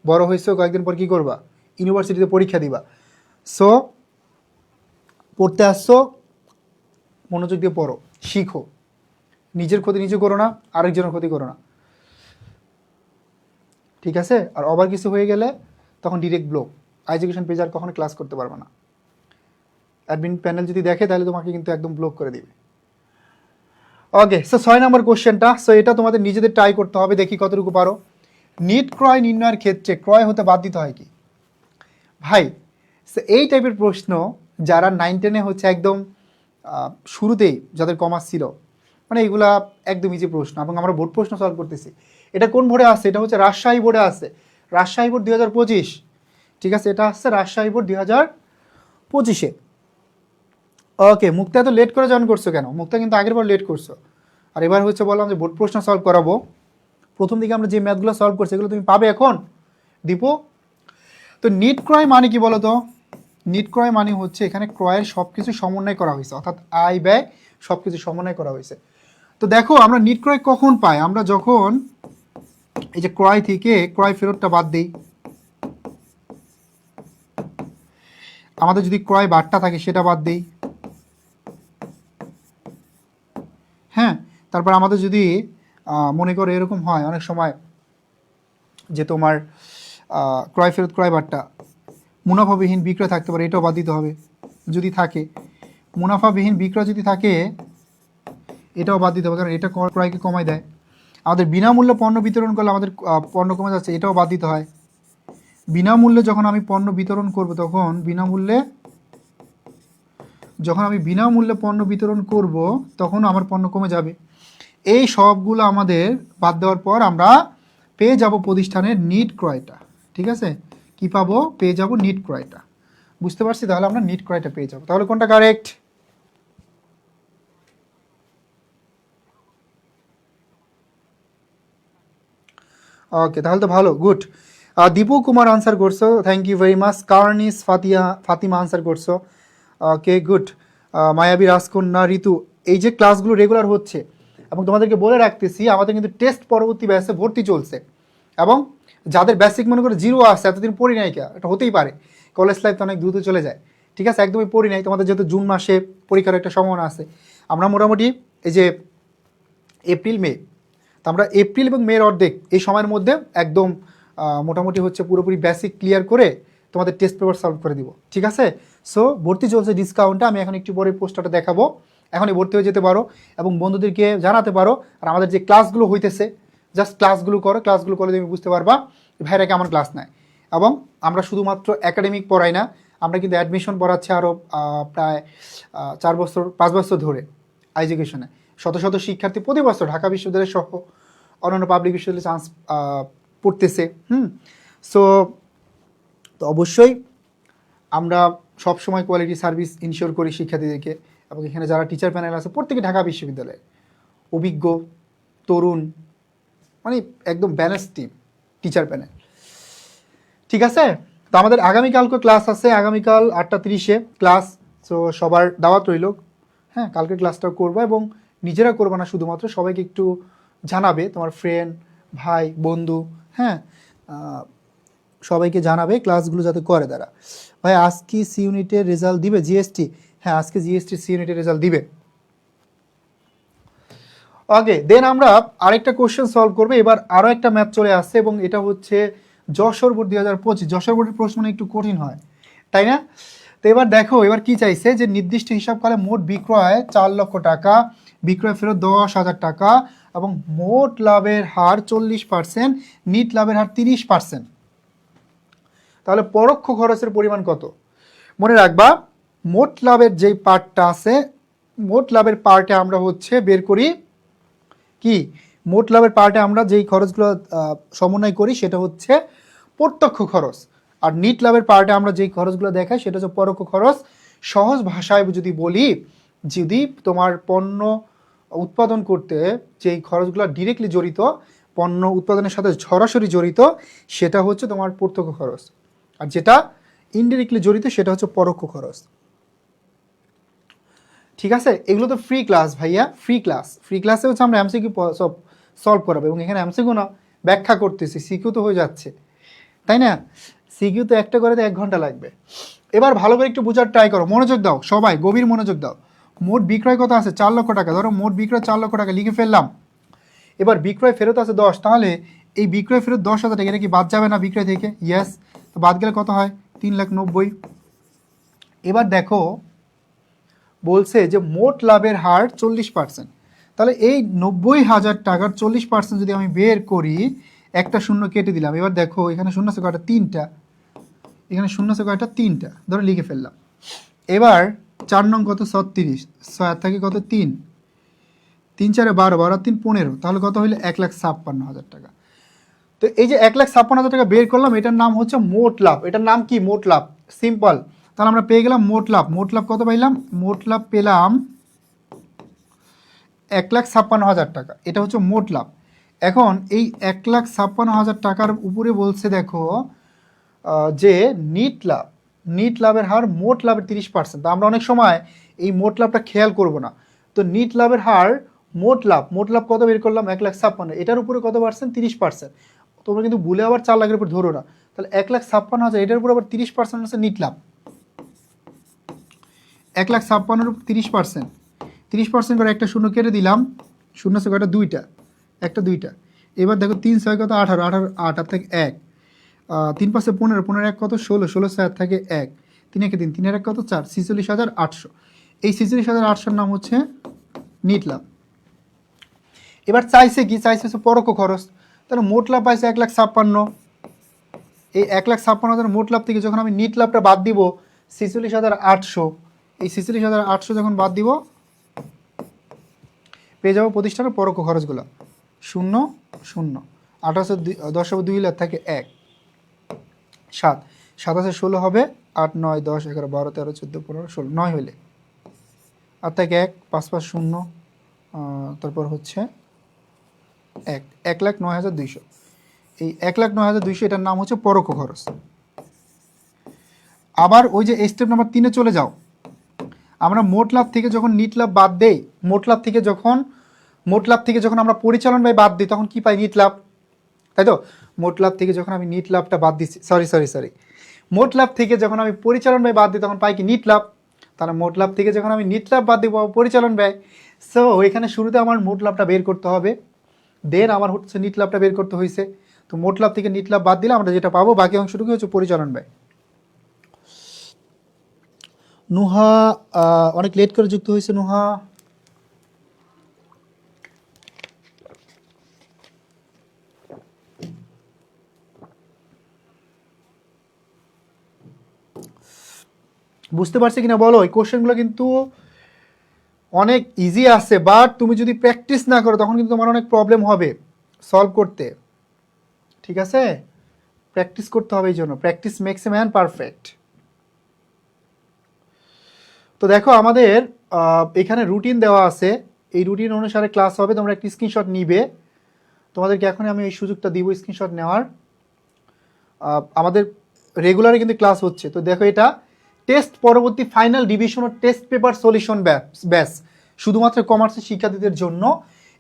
বড় হয়েছো, কয়েকদিন পর কী করবা? ইউনিভার্সিটিতে পরীক্ষা দিবা। সো পড়তে আসছো, মনোযোগ দিয়ে পড়ো, শিখো, নিজের ক্ষতি নিজে করো না, আরেকজনের ক্ষতি করো না। ঠিক আছে? আর ওভার কিছু হয়ে গেলে তখন ডিরেক্ট ব্লক, এডুকেশন পেজ আর কখনো ক্লাস করতে পারবে না। অ্যাডমিন প্যানেল যদি দেখে তাহলে তোমাকে কিন্তু একদম ব্লক করে দিবে। ওকে, সো 6 নম্বর কোশ্চেনটা, সো এটা তোমাদের নিজেদের ট্রাই করতে হবে, দেখি কতটুকু পারো। নিট ক্রয় নির্ণয়ের ক্ষেত্রে ক্রয় হতে বাদ দিতে হয় কি? ভাই এই টাইপের প্রশ্ন যারা 9-10-এ হচ্ছে একদম শুরুতেই যাদের কমার্স ছিল, মানে এগুলা একদম ইজি প্রশ্ন, এবং আমরা বোর্ড প্রশ্ন সলভ করতেছি। এটা কোন বোর্ডে আছে? এটা হচ্ছে রাজশাহী বোর্ডে আছে, রাজশাহী বোর্ড 2025। ঠিক আছে, এটা আসছে রাজশাহী বোর্ড 2025-এ। ওকে, মুক্তা এত লেট করে জয়েন করছো কেন? মুক্তা কিন্তু আগের বার লেট করছো, আর এবার হচ্ছে বললাম যে বোর্ড প্রশ্ন সলভ করাবো। প্রথম দিকে আমরা যে ম্যাথগুলো সলভ করছি এগুলো তুমি পাবে এখন দীপু। তো নিট ক্রয় মানে কি বলো তো? নিট ক্রয় মানে হচ্ছে এখানে ক্রয়ের সব কিছু সমন্বয় করা হয়েছে, অর্থাৎ আয় ব্যয় সব কিছু সমন্বয় করা হয়েছে। তো দেখো আমরা নিট ক্রয় কখন পাই? আমরা যখন এই যে ক্রয় থেকে ক্রয় ফেরতটা বাদ দিই, আমাদের যদি ক্রয় বারটা থাকে সেটা বাদ দিই, হ্যাঁ, তারপর আমাদের যদি মনে করো এরকম হয় অনেক সময় যে তোমার ক্রয় ফেরত ক্রয় বারটা মুনাফাবিহীন বিক্রয় থাকতে পারে, এটাও বাদ দিতে হবে যদি থাকে। মুনাফাবিহীন বিক্রয় যদি থাকে এটাও বাদ দিতে হবে, কারণ এটা ক্রয়কে কমায় দেয়। আমাদের বিনামূল্যে পণ্য বিতরণ করলে আমাদের পণ্য কমে যাচ্ছে, এটাও বাদ দিতে হয়। বিনামূল্যে যখন আমি পণ্য বিতরণ করব তখন যখন আমি বিনামূল্যে পণ্য বিতরণ করব তখন আমার পণ্য কমে যাবে। এই সবগুলো আমাদের বাদ দেওয়ার পর আমরা পেয়ে যাব প্রতিষ্ঠানের নিট ক্রয়টা। ঠিক আছে, কি পাবো? পেয়ে যাব নিট ক্রয়টা। বুঝতে পারছি? তাহলে আমরা নিট ক্রয়টা পেয়ে যাব। তাহলে কোনটা কারেক্ট? ওকে, তাহলে তো ভালো, গুড। দীপু কুমার আনসার করছো, থ্যাংক ইউ ভেরি মাচ। কার্নিস ফাতিমা আনসার করছো, ওকে গুড। মায়াবী রাজকন্যা, ঋতু, এই যে ক্লাসগুলো রেগুলার হচ্ছে, এবং তোমাদেরকে বলে রাখতেছি আমাদের কিন্তু টেস্ট পরবর্তী ব্যাচে ভর্তি চলছে, এবং যাদের বেসিক মনে করে জিরো আসছে, এতদিন পড়ি নাই, এটা হতেই পারে, কলেজ লাইফ তো অনেক দ্রুত চলে যায়। ঠিক আছে, একদমই পড়ি নাই, তোমাদের যেহেতু জুন মাসে পরীক্ষার একটা সম্ভাবনা আছে, আমরা মোটামুটি এই যে এপ্রিল মে তো আমরা এপ্রিল এবং মের অর্ধেক এই সময়ের মধ্যে একদম মোটামুটি হচ্ছে পুরোপুরি বেসিক ক্লিয়ার করে তোমাদের টেস্ট পেপার সলভ করে দিব, ঠিক আছে? সো ভর্তি চলছে ডিসকাউন্টটা, আমি এখন একটু পরে পোস্টারটা দেখাবো, এখনই ভর্তি হয়ে যেতে পারো এবং বন্ধুদেরকে জানাতে পারো। আর আমাদের যে ক্লাসগুলো হইতেছে জাস্ট ক্লাসগুলো করো, ক্লাসগুলো করলে তুমি বুঝতে পারবা ভাইরা কেমন ক্লাস নেয়। এবং আমরা শুধুমাত্র একাডেমিক পড়াই না, আমরা কিন্তু অ্যাডমিশন পড়াচ্ছি আরও প্রায় 5 বছর ধরে এডুকেশনে। শত শত শিক্ষার্থী প্রতি বছর ঢাকা বিশ্ববিদ্যালয় সহ অন্যান্য পাবলিক বিশ্ববিদ্যালয়ে চান্স পড়তেছে। সো তো অবশ্যই আমরা সবসময় কোয়ালিটি সার্ভিস ইনশিওর করি শিক্ষার্থীদেরকে। এবং এখানে যারা টিচার প্যানেল আছে প্রত্যেকে ঢাকা বিশ্ববিদ্যালয়ে অভিজ্ঞ, তরুণ, মানে একদম ব্যালেন্স টিম টিচার প্যানেল, ঠিক আছে? তো আমাদের আগামীকালকে ক্লাস আছে, আগামীকাল 8:30-এ ক্লাস। সো সবার দাওয়াত রইল, হ্যাঁ কালকে ক্লাসটা করবো এবং নিজেরা করবো না শুধুমাত্র, সবাইকে একটু জানাবে, তোমার ফ্রেন্ড, ভাই, বন্ধু, হ্যাঁ সবাইকে জানাবে ক্লাসগুলো যাতে করে তারা। ভাই আজকে সি ইউনিটের রেজাল্ট দিবে জিএসটি? হ্যাঁ আজকে জিএসটি সি ইউনিটের রেজাল্ট দিবে। ওকে, দেন আমরা আরেকটা কোশ্চেন সলভ করবো। এবার আরও একটা ম্যাথ চলে আসছে এবং এটা হচ্ছে যশোর বোর্ড 2025। যশোর বোর্ডের প্রশ্ন একটু কঠিন হয়, তাই না? তো এবার দেখো, এবার কি চাইছে যে নির্দিষ্ট হিসাবকালে মোট বিক্রয় 4 লক্ষ টাকা, বিক্রয় ফেরত 10,000 টাকা এবং মোট লাভের হার 40%, নিট লাভের হার 30%। তাহলে পরোক্ষ খরচের পরিমাণ কত? মনে রাখবা মোট লাভের যেই পার্টটা আছে, মোট লাভের পার্টে আমরা হচ্ছে বের করি কি, মোট লাভের পার্টে আমরা যেই খরচগুলো সমন্বয় করি সেটা হচ্ছে প্রত্যক্ষ খরচ, আর নিট লাভের পার্টে আমরা যেই খরচগুলো দেখাই সেটা হচ্ছে পরোক্ষ খরচ। সহজ ভাষায় যদি বলি, যদি তোমার পণ্য উৎপাদন করতে যেই খরচগুলো ডিরেক্টলি জড়িত, পণ্য উৎপাদনের সাথে সরাসরি জড়িত, সেটা হচ্ছে তোমার প্রত্যক্ষ খরচ, আর যেটা ইনডিরেক্টলি জড়িত সেটা হচ্ছে পরোক্ষ খরচ, ঠিক আছে? এগুলো তো ফ্রি ক্লাস ভাইয়া, ফ্রি ক্লাস। ফ্রি ক্লাসে হচ্ছে আমরা এমসিকিউ সব সলভ করাবো এবং এখানে এমসিকিউ না ব্যাখ্যা করতেছি, সিকিউ তো হয়ে যাচ্ছে, তাই না? সিকিউ তো একটা করে তো 1 ঘন্টা লাগবে। এবার ভালো করে একটু বোঝার ট্রাই করো, মনোযোগ দাও সবাই, গভীর মনোযোগ দাও। মোট বিক্রয় কত আছে? 4 লক্ষ টাকা। ধরো মোট বিক্রয় 4 লক্ষ টাকা লিখে ফেললাম। এবার বিক্রয় ফেরত আছে 10, তাহলে এই বিক্রয় ফেরত 10,000 টাকা, এটা কি বাদ যাবে না বিক্রয় থেকে? ইয়েস। তো বাদ গেলে কত হয়? 3,90,000। এবার দেখো বলছে যে মোট লাভের হার 40%, তাহলে এই 90,000 টাকার 40% যদি আমি বের করি, একটা শূন্য কেটে দিলাম। এবার দেখো এখানে শূন্য আছে কয়টা? 3টা। এখানে শূন্য আছে কয়টা? 3টা। ধরো লিখে ফেললাম। এবার 4 নং কত? 36। 6 থাকে কত? 3। 3 4 12, 12 3 15, তাহলে কত হইলে 1,56,000 টাকা। তো এই যে 1,56,000 টাকা বের করলাম, এটার নাম হচ্ছে মোট লাভ। এটার নাম কি? মোট লাভ। সিম্পল। তাহলে আমরা পেয়ে গেলাম মোট লাভ। মোট লাভ কত পাইলাম? মোট লাভ পেলাম 1,56,000 টাকা। এটা হচ্ছে মোট লাভ। এখন এই 1,56,000 টাকার উপরে বলছে দেখো যে নিট লাভ, নিট লাভের হার মোট লাভের 30%। আমরা অনেক সময় এই মোট লাভটা খেয়াল করব না। তো নিট লাভের হার মোট লাভ, মোট লাভ কত বের করলাম? 1,56,000। এটার উপরে কত পার্সেন্ট? 30%। তোমরা কিন্তু ভুলে আবার 4 লাখের উপর ধরো না। তাহলে 1,56,000, এটার উপর আবার 30% হচ্ছে নিট লাভ। 1,56,000 উপর 30%, 30% করে একটা শূন্য কেটে দিলাম। শূন্য আছে কয়টা? 2টা, একটা 2টা। এবার দেখো 3 6 কত? 18, 18 8 আর থেকে 1, 3 5 15, 15 1 কত? 16, 16 4 থাকে 1, 3 1 3, 3 1 কত? 4, 46,800। এই 46,800 নাম হচ্ছে নিট লাভ। এবার চাইছে কি? চাইছে হচ্ছে পরোক্ষ খরচ। তাহলে মোট লাভ পাইছে 1,56,000। এই 1,56,000 মোট লাভ থেকে যখন আমি নিট লাভটা বাদ দিব 46,800, এই 46,800 যখন বাদ দিব পেয়ে যাবো প্রতিষ্ঠানের পরোক্ষ খরচগুলো। 0 0, 18 10 2 লাখ থাকে 1, 7 7 16 হবে, 8 9 10 11 12 13 14 15 16, 9 হইলে আর থাকে 1, 5 5 0, তারপর হচ্ছে 1,09,200। এই 1,09,200 এটার নাম হচ্ছে পরোক্ষ খরচ। আবার ওই যে স্টেপ নাম্বার 3-এ চলে যাও। আমরা মোট লাভ থেকে যখন নিট লাভ বাদ দেই, মোট লাভ থেকে যখন আমরা পরিচালন ব্যয় বাদ দিই তখন কি পাই? নিট লাভ, তাই তো? মোট লাভ থেকে যখন আমি নিট লাভটা বাদ দিচ্ছি, সরি, মোট লাভ থেকে যখন আমি পরিচালন ব্যয় বাদ দিই তখন পাই কি? নিট লাভ। তাহলে মোট লাভ থেকে যখন আমি নিট লাভ বাদ দিব পরিচালন ব্যয়। সো এখানে শুরুতে আমার মোট লাভটা বের করতে হবে। দেন আমার হচ্ছে নিট লাভটা বের করতে হয়েছে। তো মোট লাভ থেকে নিট লাভ বাদ দিলে আমরা যেটা পাবো বাকি অংশটুকু হচ্ছে পরিচালন ব্যয়। নুহা অনেক লেট করে যুক্ত হয়েছে। নুহা বুঝতে পারছি কিনা বলো? এই কোশ্চেনগুলো কিন্তু অনেক ইজি আছে, বাট তুমি যদি প্র্যাকটিস না করো তখন কিন্তু তোমার অনেক প্রবলেম হবে সলভ করতে। ঠিক আছে, প্র্যাকটিস করতে হবে, এই জন্য practice makes a man perfect. তো দেখো আমাদের এখানে রুটিন দেওয়া আছে, এই রুটিন অনুসারে ক্লাস হবে। তোমরা একটি স্ক্রিনশট নিবে, তোমাদেরকে এখন আমি এই সুযোগটা দিব স্ক্রিনশট নেওয়ার। আমাদের রেগুলারে কিন্তু ক্লাস হচ্ছে। তো দেখো এটা টেস্ট পরবর্তী ফাইনাল ডিভিশন ও টেস্ট পেপার সলিউশন ব্যাস শুধুমাত্র কমার্সের শিক্ষার্থীদের জন্য।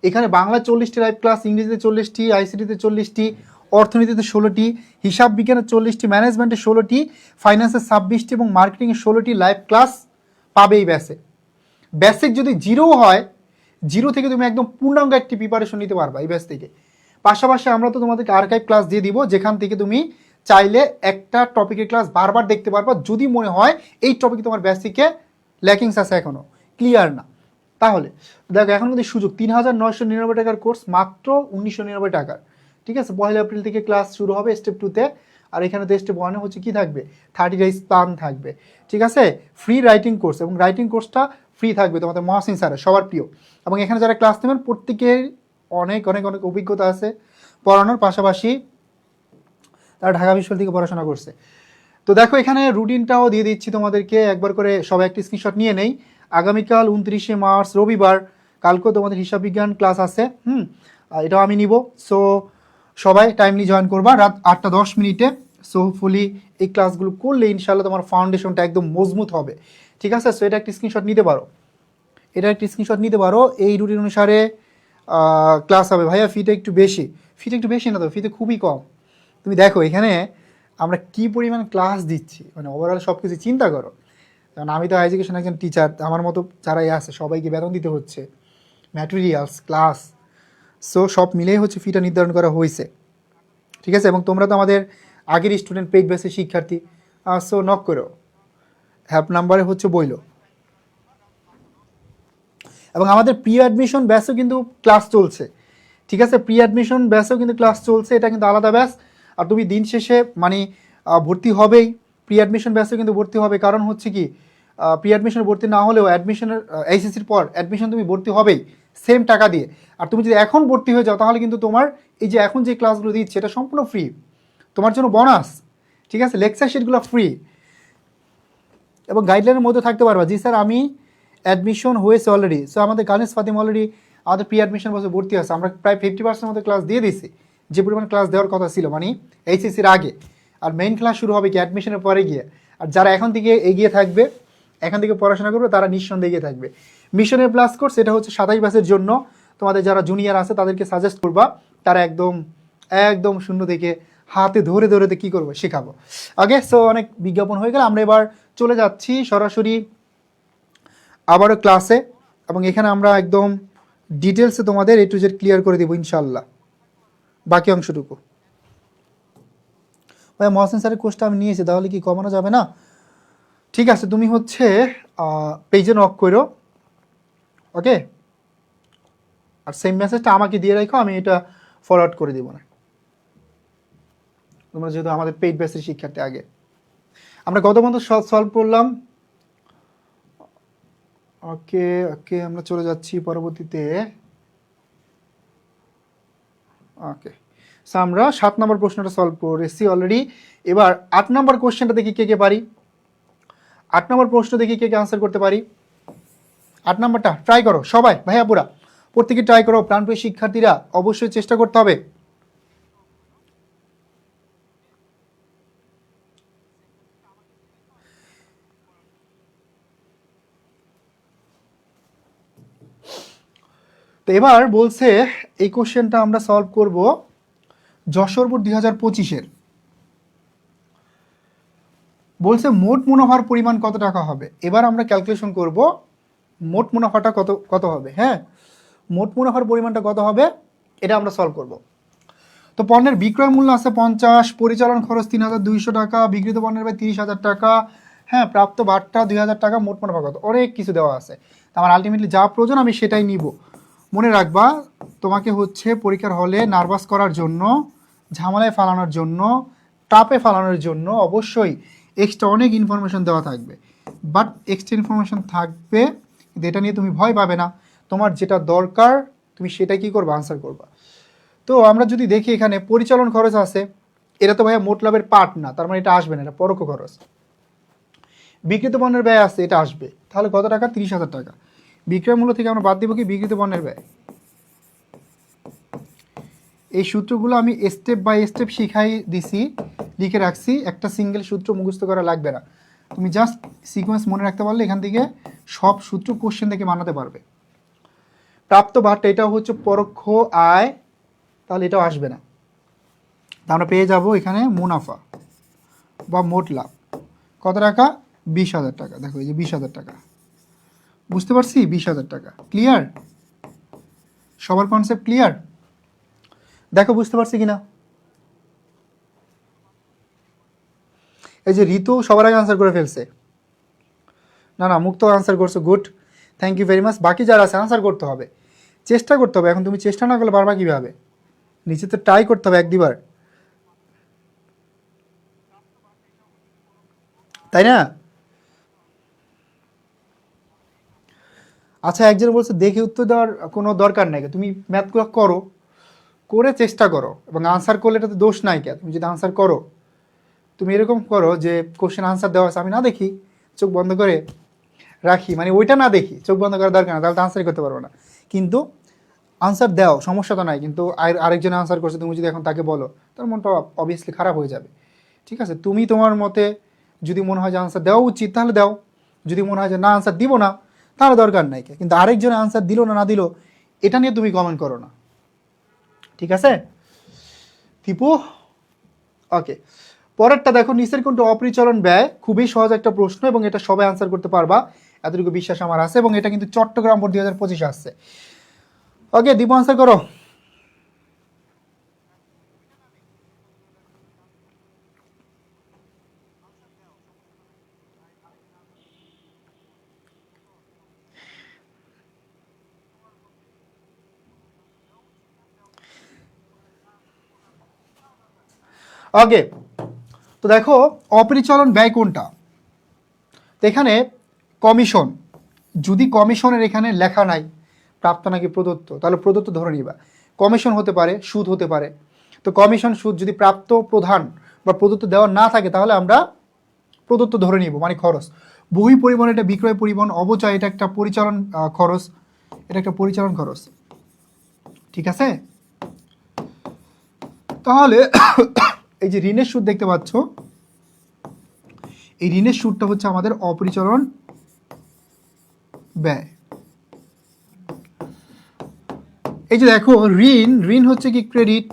এখানে বাংলা 40টি লাইভ ক্লাস, ইংরেজিতে 40টি, আইসিটিতে 40টি, অর্থনীতিতে 16টি, হিসাব বিজ্ঞানের 40টি, ম্যানেজমেন্টে 16টি, ফাইন্যান্সে 26টি এবং মার্কেটিংয়ে 16টি লাইভ ক্লাস পাবে এই ব্যাসে। বেসিক যদি জিরো হয়, জিরো থেকে তুমি একদম পূর্ণাঙ্গ একটি প্রিপারেশন নিতে পারবা এই ব্যাস থেকে। পাশাপাশি আমরা তো তোমাদেরকে আর্কাইভ ক্লাস দিয়ে দিব, যেখান থেকে তুমি চাইলে একটা টপিকের ক্লাস বারবার দেখতে পারবা যদি মনে হয় এই টপিকে তোমার বেসিকে ল্যাকিংস আছে, এখনও ক্লিয়ার না। তাহলে দেখো এখন কিন্তু সুযোগ ৩,৯৯৯ টাকার কোর্স মাত্র ১৯৯৯ টাকার। ঠিক আছে, 1 এপ্রিল থেকে ক্লাস শুরু হবে স্টেপ 2-তে। আর এখানে তো স্টেপ 1-এ হচ্ছে কি থাকবে, 30 ডেজ প্ল্যান থাকবে। ঠিক আছে, ফ্রি রাইটিং কোর্স, এবং রাইটিং কোর্সটা ফ্রি থাকবে তোমাদের মহাসিন স্যারের, সবার প্রিয়। এবং এখানে যারা ক্লাস নেবেন প্রত্যেকের অনেক অনেক অনেক অভিজ্ঞতা আছে পড়ানোর, পাশাপাশি তারা ঢাকা বিশ্ববিদ্যালয় থেকে পড়াশোনা করছে। তো দেখো এখানে রুটিনটাও দিয়ে দিচ্ছি তোমাদেরকে, একবার করে সবাই একটি স্ক্রিনশট নিয়ে নেই। আগামীকাল 29শে মার্চ রবিবার, কালকেও তোমাদের হিসাব বিজ্ঞান ক্লাস আছে। এটাও আমি নিব। সো সবাই টাইমলি জয়েন করবা রাত 8:10। সো হোপফুলি এই ক্লাসগুলো করলে ইনশাল্লাহ তোমার ফাউন্ডেশনটা একদম মজবুত হবে। ঠিক আছে, সো এটা একটি স্ক্রিনশট নিতে পারো, এটা একটি স্ক্রিনশট নিতে পারো। এই রুটিন অনুসারে ক্লাস হবে। ভাইয়া ফিটা একটু বেশি, ফিটা একটু বেশি না তো, ফিতে খুবই কম। তুমি দেখো এখানে আমরা কি পরিমাণ ক্লাস দিচ্ছি, মানে ওভারঅল সব কিছু চিন্তা করো। কারণ আমি তো এডুকেশন একজন টিচার, আমার মতো যারাই আছে সবাইকে বেতন দিতে হচ্ছে, ম্যাটেরিয়ালস, ক্লাস, সো সব মিলেই হচ্ছে ফিটা নির্ধারণ করা হয়েছে। ঠিক আছে, এবং তোমরা তো আমাদের আগের স্টুডেন্ট, পেইড বেসের শিক্ষার্থী। সো নক করো, হেল্প নাম্বারে হচ্ছে বইলো। এবং আমাদের প্রি অ্যাডমিশন ব্যাচও কিন্তু ক্লাস চলছে। ঠিক আছে, প্রি অ্যাডমিশন ব্যাচও কিন্তু ক্লাস চলছে, এটা কিন্তু আলাদা ব্যাচ। আর তুমি দিন শেষে মানে ভর্তি হবেই, প্রি অ্যাডমিশন ব্যাচও কিন্তু ভর্তি হবে। কারণ হচ্ছে কি, প্রি অ্যাডমিশন ভর্তি না হলেও অ্যাডমিশনের এইচএসসির পর অ্যাডমিশন তুমি ভর্তি হবেই সেম টাকা দিয়ে। আর তুমি যদি এখন ভর্তি হয়ে যাও তাহলে কিন্তু তোমার এই যে এখন যে ক্লাসগুলো দিচ্ছে এটা সম্পূর্ণ ফ্রি, তোমার জন্য বোনাস। ঠিক আছে, লেকচার শিটগুলো ফ্রি এবং গাইডলাইনের মধ্যে থাকতে পারবা। জি স্যার আমি অ্যাডমিশন হয়েছে অলরেডি। সো আমাদের গানেশ ফাতিম অলরেডি আমাদের প্রি অ্যাডমিশন বসে ভর্তি আছে। আমরা প্রায় 50% মতো ক্লাস দিয়ে দিছি, যে পরিমাণ ক্লাস দেওয়ার কথা ছিল, মানে এইচএসসির আগে। আর মেইন ক্লাস শুরু হবে কি অ্যাডমিশনের পরে গিয়ে। আর যারা এখন থেকে এগিয়ে থাকবে, এখান থেকে পড়াশোনা করবে, তারা নিঃসন্দেহে এগিয়ে থাকবে। মিশনের প্লাস কোর্স এটা হচ্ছে 27 ব্যাচের জন্য। তোমাদের যারা জুনিয়র আছে তাদেরকে সাজেস্ট করবা, তারা একদম একদম শূন্য থেকে হাতে ধরে ধরে কী করবো শেখাবো। ওকে, সো অনেক বিজ্ঞাপন হয়ে গেল, আমরা এবার চলে যাচ্ছি সরাসরি আবারও ক্লাসে। এবং এখানে আমরা একদম ডিটেলসে তোমাদের A to Z ক্লিয়ার করে দেবো ইনশাল্লাহ বাকি অংশটুকু। ভাই মহসিন স্যারের কোর্সটা আমি নিয়েছি, তাহলে কি কমানো যাবে না? ঠিক আছে, তুমি হচ্ছে পেজে নক করো, ওকে। আর সেম মেসেজটা আমাকে দিয়ে রাখো, আমি এটা ফরওয়ার্ড করে দিব না। তোমরা যেহেতু আমাদের পেইড বেসের শিক্ষার্থী, আগে আমরা গত পর্যন্ত সলভ করলাম। ওকে ওকে, আমরা চলে যাচ্ছি পরবর্তীতে। ওকে, সো আমরা 7 নম্বর প্রশ্নটা সলভ করেছি অলরেডি। এবার 8 নম্বর কোশ্চেনটা দেখি কে কে পারি। 8 নম্বর প্রশ্ন দেখি কে কে আনসার করতে পারি। 8 নম্বরটা ট্রাই করো সবাই, ভাইয়া পুরা প্রত্যেকে ট্রাই করো। প্রাণপ্রিয় শিক্ষার্থীরা অবশ্যই চেষ্টা করতে হবে। তো এবার বলছে এই কোশ্চেনটা আমরা সলভ করব যশোর বোর্ড 2025-এর। বলছে মোট মুনাফার পরিমাণ কত টাকা হবে। এবার আমরা ক্যালকুলেশন করব মোট মুনাফাটা কত কত হবে। হ্যাঁ, মোট মুনাফার পরিমাণটা কত হবে এটা আমরা সলভ করব। তো পণ্যের বিক্রয় মূল্য আছে 50, পরিচালন খরচ 3200 টাকা, বিক্রিত পণ্যের ব্যয় 30,000 টাকা, হ্যাঁ, প্রাপ্ত বাট্টা 2000 টাকা, মোট মুনাফা কত, অনেক কিছু দেওয়া আছে। আমার আলটিমেটলি যা প্রয়োজন আমি সেটাই নিব। মনে রাখবা তোমাকে হচ্ছে পরীক্ষার হলে নার্ভাস করার জন্য, ঝামেলায় ফালানোর জন্য, টাপে ফালানোর জন্য অবশ্যই এক্সট্রা অনেক ইনফরমেশন দেওয়া থাকবে। বাট এক্সট্রা ইনফরমেশন থাকবে, কিন্তু এটা নিয়ে তুমি ভয় পাবে না। তোমার যেটা দরকার তুমি সেটাই কী করবা, আনসার করবা। তো আমরা যদি দেখি এখানে পরিচালন খরচ আছে, এটা তো ভাইয়া মোট লাভের পার্ট না, তার মানে এটা আসবে না, এটা পরোক্ষ খরচ। বিক্রিত পণ্যের ব্যয় আছে, এটা আসবে। তাহলে কত টাকা, 30,000 টাকা। বিক্রয় মূল্য থেকে আমরা বাদ দিব কি, বিক্রিত পণ্যের ব্যয়। এই সূত্রগুলো আমি স্টেপ বাই স্টেপ শিখাই দিছি, লিখে রাখছি, একটা সিঙ্গেল সূত্র মুখস্থ করা লাগবে না। তুমি জাস্ট সিকোয়েন্স মনে রাখতে পারলে এখান থেকে সব সূত্র কোশ্চেন থেকে বানাতে পারবে। প্রাপ্ত ভারটা এটাও হচ্ছে পরোক্ষ আয়, তাহলে এটাও আসবে না। তা আমরা পেয়ে যাব এখানে মুনাফা বা মোট লাভ কত টাকা, 20,000 টাকা। দেখো এই যে 20,000 টাকা, বুঝতে পারছি, 20,000 টাকা। ক্লিয়ার? সবার কনসেপ্ট ক্লিয়ার? দেখো বুঝতে পারছি কিনা। এই যে ঋতু সবার আগে আনসার করে ফেলছে, না না মুক্ত আনসার করছো, good, thank you very much. বাকি যারা আছে আনসার করতে হবে, চেষ্টা করতে হবে। এখন তুমি চেষ্টা না করলে পারবা কীভাবে, নিচে তো ট্রাই করতে হবে এক দুবার, তাই না? আচ্ছা, একজন বলছে দেখে উত্তর দেওয়ার কোনো দরকার নাই, তুমি ম্যাথগুলো করো, করে চেষ্টা করো, এবং আনসার করলে এটা তো দোষ নাই কে। তুমি যদি আনসার করো, তুমি এরকম করো যে কোশ্চেন আনসার দেওয়া আছে আমি না দেখি, চোখ বন্ধ করে রাখি, মানে ওইটা না দেখি, চোখ বন্ধ করার দরকার না, তাহলে তো আনসারই করতে পারবো না। কিন্তু আনসার দাও, সমস্যা তো নাই। কিন্তু আরেকজনে আনসার করছে, তুমি যদি এখন তাকে বলো, তার মনটা অবভিয়াসলি খারাপ হয়ে যাবে। ঠিক আছে, তুমি তোমার মতে যদি মনে হয় যে আনসার দেওয়া উচিত তাহলে দাও, যদি মনে হয় যে না আনসার দিব না তাহলে দরকার নাই। কিন্তু আরেকজনে আনসার দিল না দিল এটা নিয়ে তুমি কমেন্ট করো না, ঠিক আছে টিপু? ওকে, পরেরটা দেখো, নিচের কোনটা অপরিচালন ব্যয়? খুবই সহজ একটা প্রশ্ন এবং এটা সবাই আনসার করতে পারবা, এতটুকু বিশ্বাস আমার আছে। এবং এটা কিন্তু চট্টগ্রাম বোর্ড 2025 আসছে। ওকে দীপু, আনসার করো। ওকে, তো দেখো অপরিচালন ব্যয় কোনটা, তো এখানে কমিশন, যদি কমিশনের এখানে লেখা নাই প্রাপ্ত নাকি প্রদত্ত, তাহলে প্রদত্ত ধরে নিবা। কমিশন হতে পারে, সুদ হতে পারে। তো কমিশন সুদ যদি প্রাপ্ত, প্রধান বা প্রদত্ত দেওয়া না থাকে তাহলে আমরা প্রদত্ত ধরে নিব, মানে খরচ। বহি পরিবহন এটা বিক্রয় পরিবহন, অবচয় এটা একটা পরিচালন খরচ, এটা একটা পরিচালন খরচ, ঠিক আছে? তাহলে এই যে ঋণের সুদ দেখতে পাচ্ছ, এই ঋণের সুদটা হচ্ছে আমাদের অপরিচালন ব্যয়। এই যে দেখো ঋণ হচ্ছে কি ক্রেডিট,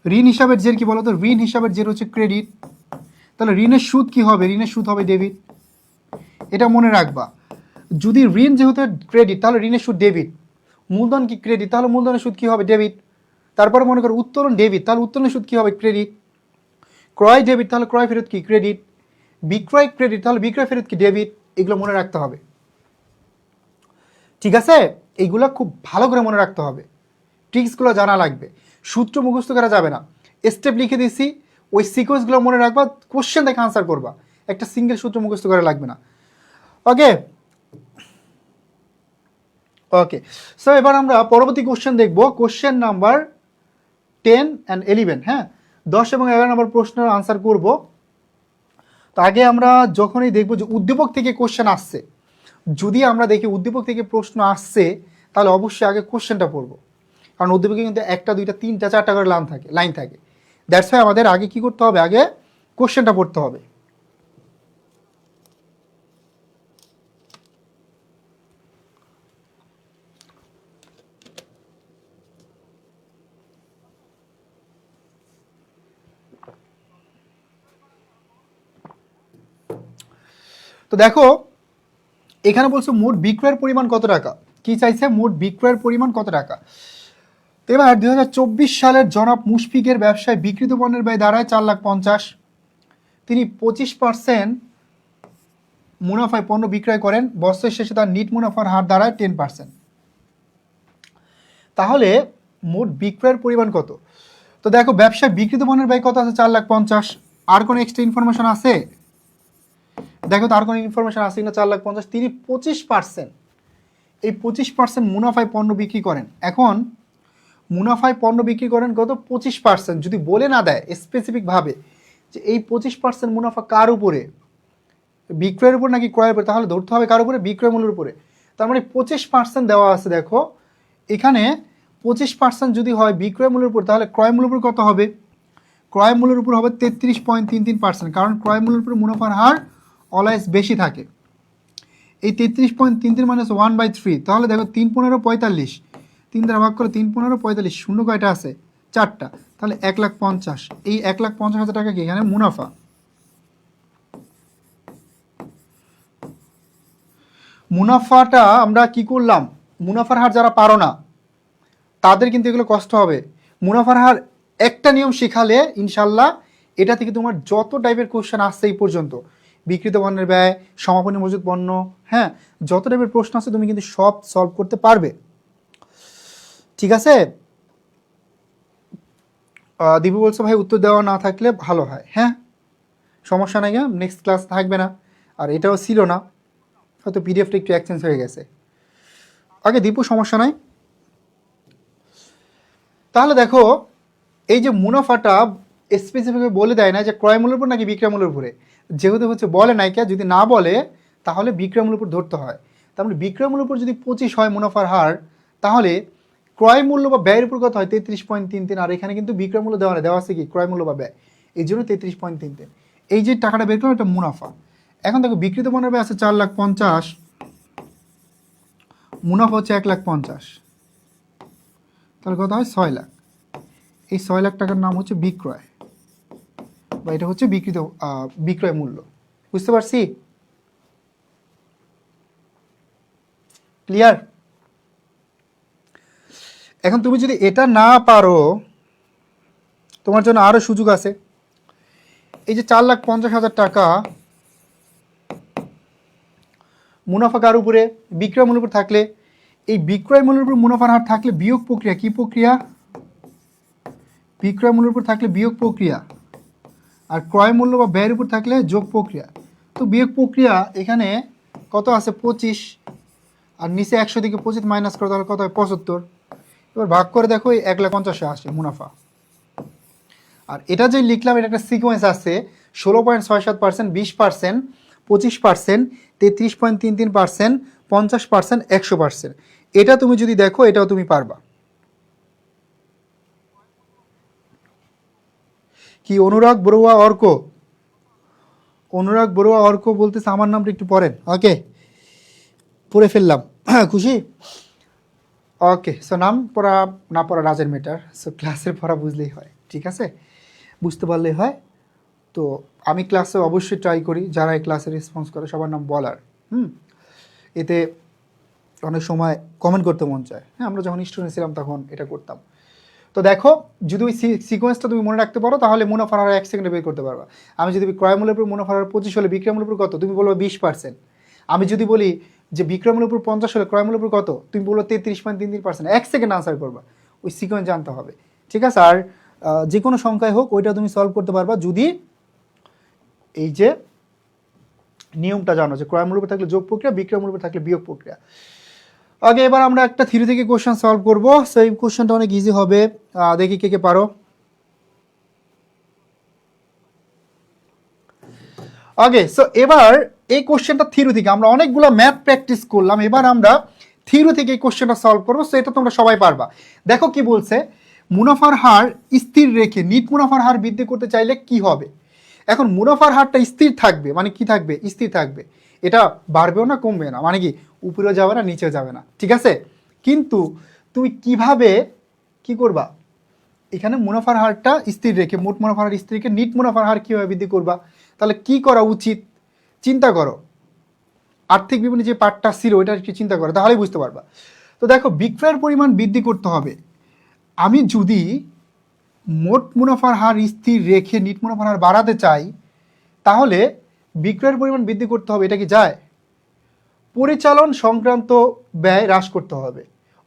ঋণ হিসাবের জের কি বলতো, ঋণ হিসাবের জের হচ্ছে ক্রেডিট। তাহলে ঋণের সুদ কি হবে, ঋণের সুদ হবে ডেবিট, এটা মনে রাখবা। যদি ঋণ যেহেতু ক্রেডিট তাহলে ঋণের সুদ ডেবিট, মূলধন কি ক্রেডিট তাহলে মূলধনের সুদ কি হবে ডেবিট। তারপরে মনে করো উত্তোলন ডেবিট, তাহলে উত্তোলনের সুদ কি হবে ক্রেডিট। ক্রয় ডেবিট, তাহলে ক্রয় ফেরত কি ক্রেডিট। বিক্রয় ক্রেডিট, তাহলে বিক্রয় ফেরত কি ডেবিট। এগুলো মনে রাখতে হবে, ঠিক আছে? এইগুলো খুব ভালো করে মনে রাখতে হবে, ট্রিক্সগুলো জানা লাগবে, সূত্র মুখস্থ করা যাবে না। স্টেপ লিখে দিছি, ওই সিকোয়েন্সগুলো মনে রাখবা, কোশ্চেন দেখে আনসার করবা, একটা সিঙ্গেল সূত্র মুখস্থ করা লাগবে না। ওকে ওকে, সো এবার আমরা পরবর্তী কোশ্চেন দেখব, কোশ্চেন নাম্বার 10 অ্যান্ড 11। হ্যাঁ, 10 এবং 11 নম্বর প্রশ্নের আনসার করব। তো আগে আমরা যখনই দেখব যে উদ্দীপক থেকে কোশ্চেন আসছে, যদি আমরা দেখি উদ্দীপক থেকে প্রশ্ন আসছে তাহলে অবশ্যই আগে কোশ্চেনটা পড়বো, কারণ উদ্দীপকে কিন্তু একটা দুইটা তিনটা চারটা করে লাইন থাকে। দ্যাটস ওয়াই আমাদের আগে কি করতে হবে, আগে কোশ্চেনটা পড়তে হবে। তো দেখো এখানে বলছো মোট বিক্রয়ের পরিমাণ কত টাকা, কি চাইছে, মোট বিক্রয়ের পরিমাণ কত টাকা। এবার 2024 সালের জনাব মুশফিকের ব্যবসায় বিক্রিত পণ্যের ব্যয় দাঁড়ায় 4,50,000। তিনি 25% মুনাফায় পণ্য বিক্রয় করেন। বছরের শেষে তার নিট মুনাফার হার দাঁড়ায় 10%। তাহলে মোট বিক্রয়ের পরিমাণ কত? তো দেখো ব্যবসায় বিক্রিত পণ্যের ব্যয় কত আছে? 4,50,000। আর কোনো এক্সট্রা ইনফরমেশন আছে? দেখো তো আর কোনো ইনফরমেশন আছে কিনা। 4,50,000, তিনি 25%, এই 25% মুনাফায় পণ্য বিক্রি করেন। এখন মুনাফায় পণ্য বিক্রি করেন কত? 25%। যদি বলে না দেয় স্পেসিফিকভাবে যে এই 25% মুনাফা কার উপরে, বিক্রয়ের উপর নাকি ক্রয়ের উপরে, তাহলে ধরতে হবে কার উপরে? বিক্রয় মূল্যের উপরে। তার মানে 25% দেওয়া আছে। দেখো এখানে 25% যদি হয় বিক্রয় মূল্যের উপর, তাহলে ক্রয় মূল্যের উপর কত হবে? ক্রয় মূল্যের উপর হবে 33.33%, কারণ ক্রয় মূল্যের উপর মুনাফার হার অলওয়েজ বেশি থাকে। এই 33.33 মাইনাস 1/3, তাহলে দেখো 3×15 45, 3 দ্বারা ভাগ করে 3×15 45, শূন্য কয়টা আছে? 4টা। তাহলে 1,50,000, এই 1,50,000 টাকা কি এখানে মুনাফা। মুনাফাটা আমরা কি করলাম? মুনাফার হার যারা পারো না তাদের কিন্তু এগুলো কষ্ট হবে। মুনাফার হার একটা নিয়ম শেখালে ইনশাল্লাহ এটা থেকে তোমার যত টাইপের কোশ্চেন আসছে এই পর্যন্ত, বিক্রিত পণ্যের ব্যয়, সমাপনী মজুত পণ্য, হ্যাঁ, যত টাইপের প্রশ্ন আছে তুমি কিন্তু সব সলভ করতে পারবে। ঠিক আছে? দীপু বলছো ভাই উত্তর দেওয়া না থাকলে ভালো হয়। হ্যাঁ, সমস্যা নাই, নেক্সট ক্লাস থাকবে না। আর এটাও ছিল না, হয়তো পিডিএফটা একটু এক্সচেঞ্জ হয়ে গেছে। ওকে দীপু, সমস্যা নাই। তাহলে দেখো এই যে মুনাফাটা স্পেসিফিকভাবে বলে দেয় না যে ক্রয় মূল্যের উপর নাকি বিক্রয় মূল্যের উপরে, যেহেতু হচ্ছে বলে নাই কে, যদি না বলে তাহলে বিক্রয় মূল্যের উপর ধরতে হয়। তার মানে বিক্রয় মূল্যের উপর যদি 25 হয় মুনাফার হার, তাহলে ক্রয় মূল্য বা ব্যয়ের উপর কত হয়? 33.33। আর এখানে কিন্তু বিক্রয় মূল্য দেওয়া নেই, দেওয়া আছে কি ক্রয় মূল্য বা ব্যয়, এই জন্য 33.33। এই যে টাকাটা বের করলাম এটা মুনাফা। এখন দেখো বিক্রিত পণ্যের ব্যয় আছে 4,50,000, মুনাফা হচ্ছে 1,50,000, তাহলে কত হয়? 6 লাখ। এই 6 লাখ টাকার নাম হচ্ছে বিক্রয়, বা এটা হচ্ছে বিক্রিত বিক্রয় মূল্য। বুঝতে পারছি? ক্লিয়ার? এখন তুমি যদি এটা না পারো, তোমার জন্য আরো সুযোগ আছে। এই যে 4,50,000 টাকা মুনাফা কার উপরে? বিক্রয় মূল্যের উপর থাকলে, এই বিক্রয় মূল্যের উপর মুনাফার হার থাকলে বিয়োগ প্রক্রিয়া, কি প্রক্রিয়া? বিক্রয় মূল্যের উপর থাকলে বিয়োগ প্রক্রিয়া, আর ক্রয় মূল্য বা ব্যয়ের উপর থাকলে যোগ প্রক্রিয়া। তো বিয়োগ প্রক্রিয়া এখানে কত আছে? 25, আর নিচে 100 থেকে 25 মাইনাস করে তাহলে কত হয়? 75। এবার ভাগ করে দেখো এই 1,50,000 আসে মুনাফা। আর এটা যে লিখলাম এটা একটা সিকোয়েন্স আছে, 16.67%, 20%, 25%, 33.33%, 50%, 100%। এটা তুমি যদি দেখো এটাও তুমি পারবা। কি অনুরাগ বড়ুয়া অর্ক? অনুরাগ বড়ুয়া অর্ক বলতেছে আমার নামটা একটু পড়েন। ওকে, পড়ে ফেললাম। খুশি? ওকে, সো নাম পড়া না পড়া রাজের মেটার, সো ক্লাসের পড়া বুঝলেই হয়। ঠিক আছে, বুঝতে পারলেই হয়। তো আমি ক্লাসে অবশ্যই ট্রাই করি যারা এই ক্লাসে রেসপন্স করে সবার নাম বলার। এতে অনেক সময় কমেন্ট করতে মন চায়। হ্যাঁ, আমরা যখন স্টুডেন্ট ছিলাম তখন এটা করতাম। তো দেখো যদি ওই সিকোয়েন্সটা তুমি মনে রাখতে পারো তাহলে মুনাফার হার 1 সেকেন্ডে বের করতে পারবা। আমি যদি ক্রয় মূল্যের উপর মুনাফার হার 25 হলে বিক্রয় মূল্যের উপর কত? তুমি বলবে 20%। আমি যদি বলি যে বিক্রয় মূল্যের উপর 50 হলে ক্রয় মূল্যের উপর কত? তুমি বলবো 33.33%। 1 সেকেন্ড আনসার করবা, ওই সিকোয়েন্স জানতে হবে। ঠিক আছে? আর যে কোনো সংখ্যায় হোক ওইটা তুমি সলভ করতে পারবা যদি এই যে নিয়মটা জানো যে ক্রয় মূল্য থাকলে যোগ প্রক্রিয়া, বিক্রয় মূল্য থাকলে বিয়োগ প্রক্রিয়া। ওকে, এবার আমরা একটা থিওরি থেকে কোশ্চেন সলভ করব। সো এই কোশ্চেনটা অনেক ইজি হবে, দেখি কে কে পারো। ওকে, সো এবার এই কোশ্চেনটা থিওরি থেকে, আমরা অনেকগুলো ম্যাথ প্র্যাকটিস করলাম, এবার আমরা থিওরি থেকে এই কোশ্চেনটা সলভ করবো। সো এটা তোমরা সবাই পারবা। দেখো কি বলছে, মুনাফার হার স্থির রেখে নিট মুনাফার হার বৃদ্ধি করতে চাইলে কি হবে? এখন মুনাফার হারটা স্থির থাকবে মানে কি থাকবে? স্থির থাকবে, এটা বাড়বেও না কমবে না, মানে কি উপরেও যাবে না নিচেও যাবে না। ঠিক আছে, কিন্তু তুমি কিভাবে কি করবা? এখানে মুনাফার হারটা স্থির রেখে, মোট মুনাফার হার স্থির রেখে নিট মুনাফার হার কীভাবে বৃদ্ধি করবা? তাহলে কি করা উচিত চিন্তা করো। আর্থিক বিবরণী যে পার্টটা ছিল ওইটা একটু চিন্তা করো, তাহলেই বুঝতে পারবা। তো দেখো বিক্রয়ের পরিমাণ বৃদ্ধি করতে হবে, আমি যদি মোট মুনাফার হার স্থির রেখে নিট মুনাফার হার বাড়াতে চাই তাহলে বিক্রয়ের পরিমাণ বৃদ্ধি করতে হবে, এটা কি যায়? পরিচালন সংক্রান্ত ব্যয় হ্রাস করতে হবে,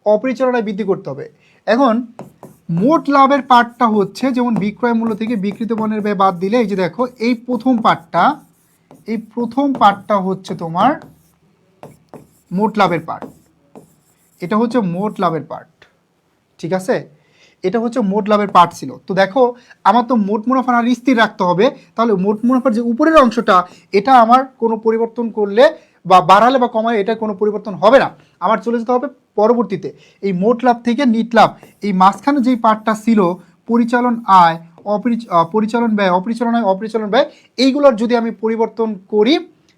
অপরিচালনায় বৃদ্ধি করতে হবে। এখন মোট লাভের পার্টটা হচ্ছে যেমন বিক্রয় মূল্য থেকে বিক্রিত পণ্যের ব্যয় বাদ দিলে এই যে দেখো এই প্রথম পার্টটা হচ্ছে তোমার মোট লাভের পার্ট, এটা হচ্ছে মোট লাভের পার্ট, ঠিক আছে? এটা হচ্ছে মোট লাভের পার্ট ছিল। তো দেখো আমার তো মোট মুনাফার হার স্থির রাখতে হবে, তাহলে মোট মুনাফার যে উপরের অংশটা এটা আমার কোনো পরিবর্তন করলে বা বাড়ালে বা কমালে এটা কোনো পরিবর্তন হবে না, আমার চলে যেতে হবে পরবর্তীতে এই মোট লাভ থেকে নিট লাভ, এই মাঝখানে যেই পার্টটা ছিল পরিচালন আয়, পরিচালন ব্যয়, অপরিচালন ব্যয়, এইগুলোর যদি আমি পরিবর্তন করি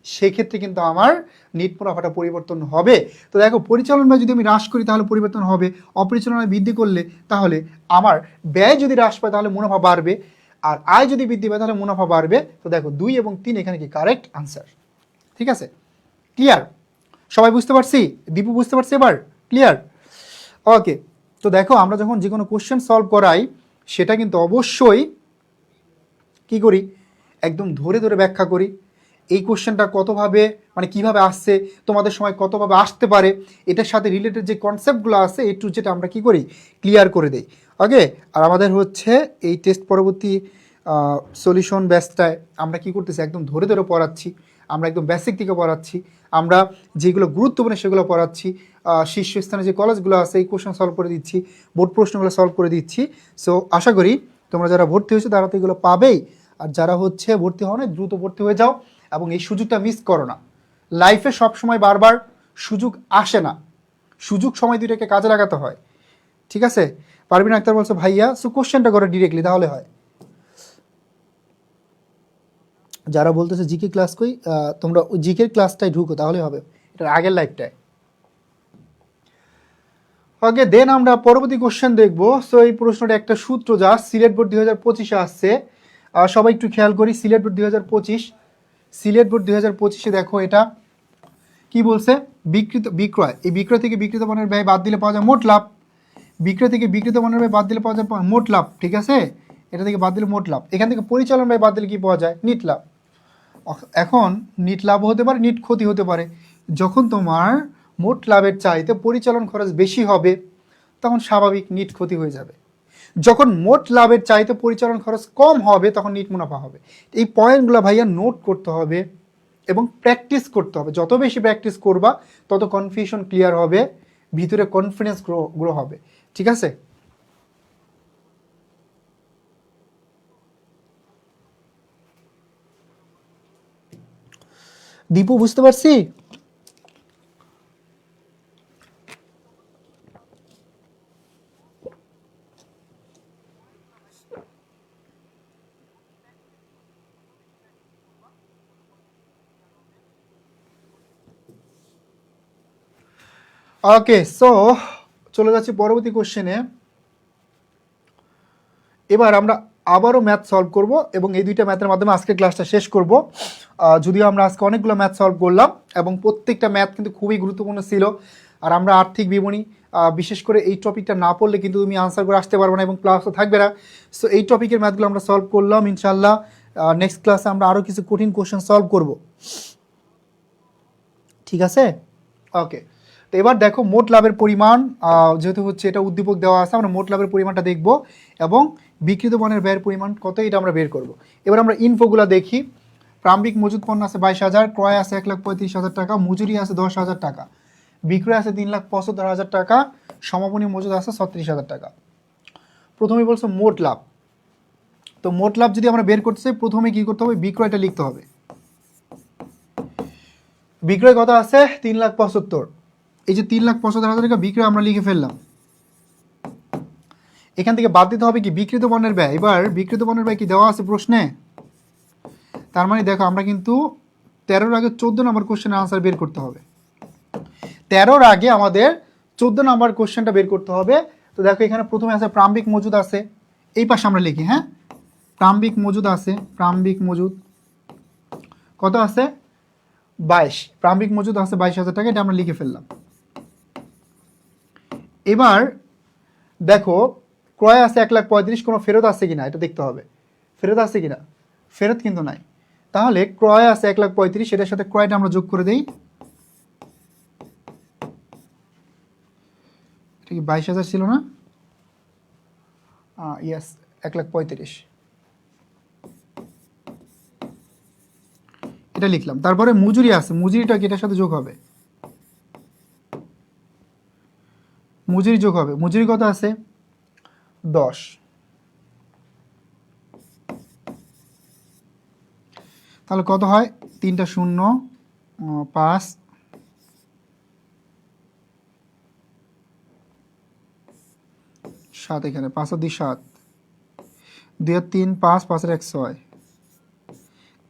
সেক্ষেত্রে কিন্তু আমার নিট মুনাফাটা পরিবর্তন হবে। তো দেখো পরিচালন ব্যয় যদি আমি হ্রাস করি তাহলে পরিবর্তন হবে, অপরিচালনায় বৃদ্ধি করলে তাহলে আমার ব্যয় যদি হ্রাস পায় তাহলে মুনাফা বাড়বে, আর আয় যদি বৃদ্ধি পায় তাহলে মুনাফা বাড়বে। তো দেখো 2 এবং 3 এখানে কি কারেক্ট আনসার, ঠিক আছে? ক্লিয়ার? সবাই বুঝতে পারছি? দীপু বুঝতে পারছি এবার? ক্লিয়ার? ওকে। তো দেখো আমরা যখন যে কোনো কোশ্চেন সলভ করাই সেটা কিন্তু অবশ্যই কি করি, একদম ধরে ধরে ব্যাখ্যা করি। এই কোশ্চেনটা কতভাবে মানে কিভাবে আসছে, তোমাদের সময় কতভাবে আসতে পারে, এটার সাথে রিলেটেড যে কনসেপ্টগুলো আছে এ টু জেড আমরা কি করি, ক্লিয়ার করে দেই। ওকে। আর আমাদের হচ্ছে এই টেস্ট পরবর্তী সলিউশন ব্যাচটায় আমরা কি করতেছি, একদম ধরে ধরে পড়াচ্ছি, আমরা একদম বেসিক থেকে পড়াচ্ছি, আমরা যেগুলো গুরুত্বপূর্ণ সেগুলো পড়াচ্ছি, শীর্ষস্থানে যে কলেজগুলো আছে এই কোশ্চেন সলভ করে দিচ্ছি, বোর্ড প্রশ্নগুলো সলভ করে দিচ্ছি। সো আশা করি তোমরা যারা ভর্তি হয়েছে তারা তো এগুলো পাবেই, আর যারা হচ্ছে ভর্তি হও না দ্রুত ভর্তি হয়ে যাও এবং এই সুযোগটা মিস করো না। লাইফে সবসময় বারবার সুযোগ আসে না, সুযোগ সময় দুইটাকে কাজে লাগাতে হয়, ঠিক আছে? পারবিন আক্তার বলছে ভাইয়া সো কোশ্চেনটা করে ডিরেক্টলি তাহলে হয়। যারা বলতেছে জিকে ক্লাস কই, তোমরা ওই জিকের ক্লাসটাই ঢুকো তাহলে হবে, এটার আগের লাইফটায়। ওকে, দেন আমরা পরবর্তী কোশ্চেন দেখবো। সো এই প্রশ্নটা একটা সূত্র যা সিলেট বোর্ড 2025-এ আসছে, সবাই একটু খেয়াল করি। সিলেট বোর্ড 2025-এ দেখো এটা কি বলছে, বিক্রয়, এই বিক্রয় থেকে বিক্রিত পণ্যের ব্যয় বাদ দিলে পাওয়া যায় মোট লাভ, বিক্রয় থেকে বিক্রিত পণ্যের ব্যয় বাদ দিলে পাওয়া যায় মোট লাভ, ঠিক আছে? এটা থেকে বাদ দিলে মোট লাভ, এখান থেকে পরিচালন ব্যয় বাদ দিলে কি পাওয়া যায়, নিট লাভ। এখন নিট লাভ হতে পারে, নিট ক্ষতি হতে পারে। যখন তোমার মোট লাভের চাইতে পরিচালন খরচ বেশি হবে তখন স্বাভাবিক নিট ক্ষতি হয়ে যাবে। যখন মোট লাভের চাইতে পরিচালন খরচ কম হবে তখন নিট মুনাফা হবে। এই পয়েন্টগুলো ভাইয়া নোট করতে হবে এবং প্র্যাকটিস করতে হবে। যত বেশি প্র্যাকটিস করবা তত কনফিউশন ক্লিয়ার হবে, ভিতরে কনফিডেন্স গ্রো হবে, ঠিক আছে? দীপু বুঝতে পারছি? ওকে, সো চলে যাচ্ছি পরবর্তী কোশ্চেনে। এবার আমরা আবারও ম্যাথ সলভ করব এবং এই দুইটা ম্যাথের মাধ্যমে আজকে ক্লাসটা শেষ করব। যদিও আমরা আজকে অনেকগুলো ম্যাথ সলভ করলাম এবং প্রত্যেকটা ম্যাথ কিন্তু খুবই গুরুত্বপূর্ণ ছিল। আর আমরা আর্থিক বিবরণী বিশেষ করে এই টপিকটা না পড়লে কিন্তু তুমি আনসার করে আসতে পারবে না এবং ক্লাসও থাকবে না। সো এই টপিকের ম্যাথগুলো আমরা সলভ করলাম, ইনশাল্লাহ নেক্সট ক্লাসে আমরা আরও কিছু কঠিন কোশ্চেন সলভ করব, ঠিক আছে? ওকে, তো এবার দেখো মোট লাভের পরিমাণ, যেহেতু হচ্ছে এটা উদ্দীপক দেওয়া আছে, আমরা মোট লাভের পরিমাণটা দেখব এবং বিক্রিত পণ্যের ব্যয়ের পরিমাণ কত এটা আমরা বের করব। এবার আমরা ইনফোগুলো দেখি। প্রারম্ভিক মজুদ পণ্য আছে 22,000, ক্রয় আছে 1,35,000 টাকা, মজুরি আছে 10,000 টাকা, বিক্রয় আছে 3,75,000 টাকা, সমাপনী মজুদ আছে 36,000 টাকা। প্রথমে বলছো মোট লাভ। তো মোট লাভ যদি আমরা বের করতে চাই প্রথমে কি করতে হবে, বিক্রয়টা লিখতে হবে। বিক্রয় কত আছে 3,75,000, এই যে 3,75,000 টাকা বিক্রয় আমরা লিখে ফেললাম। এখান থেকে বাদ দিতে হবে কি বিক্রিত পণ্যের ব্যয়। এবার বিক্রিত পণ্যের ব্যয় কি দেওয়া আছে প্রশ্নে, তার মানে দেখো আমরা কিন্তু 13-র আগে 14 নম্বর কোশ্চেনের আনসার বের করতে হবে। 13-র আগে আমাদের 14 নম্বর কোশ্চেনটা বের করতে হবে। তো দেখো এখানে প্রথমে আছে প্রারম্ভিক মজুদ আছে, এই পাশে আমরা লিখি, হ্যাঁ প্রারম্ভিক মজুদ আছে, প্রারম্ভিক মজুদ কত আছে 22, প্রারম্ভিক মজুদ আছে 22,000 টাকা, এটা আমরা লিখে ফেললাম। এবার দেখো ক্রয় আছে 1,35,000, কোনো ফেরত আছে কিনা এটা দেখতে হবে। ফেরত আছে কিনা? ফেরত কিন্তু নাই। তাহলে ক্রয় আছে 1,35,000, এটার সাথে ক্রয়টা আমরা যোগ করে দিই। এটা কি 22,000 ছিল না? ইয়েস, 1,35,000 এটা লিখলাম। তারপরে মজুরি আছে, মজুরিটা কি এটার সাথে যোগ হবে? মজুরি যোগ হবে। মজুরি কত আছে? 10। তাহলে কত হয়? 3টা 0, 5, 7, এখানে 5 আর 2 7, 2 আর 3 5, 5 আর 1 6,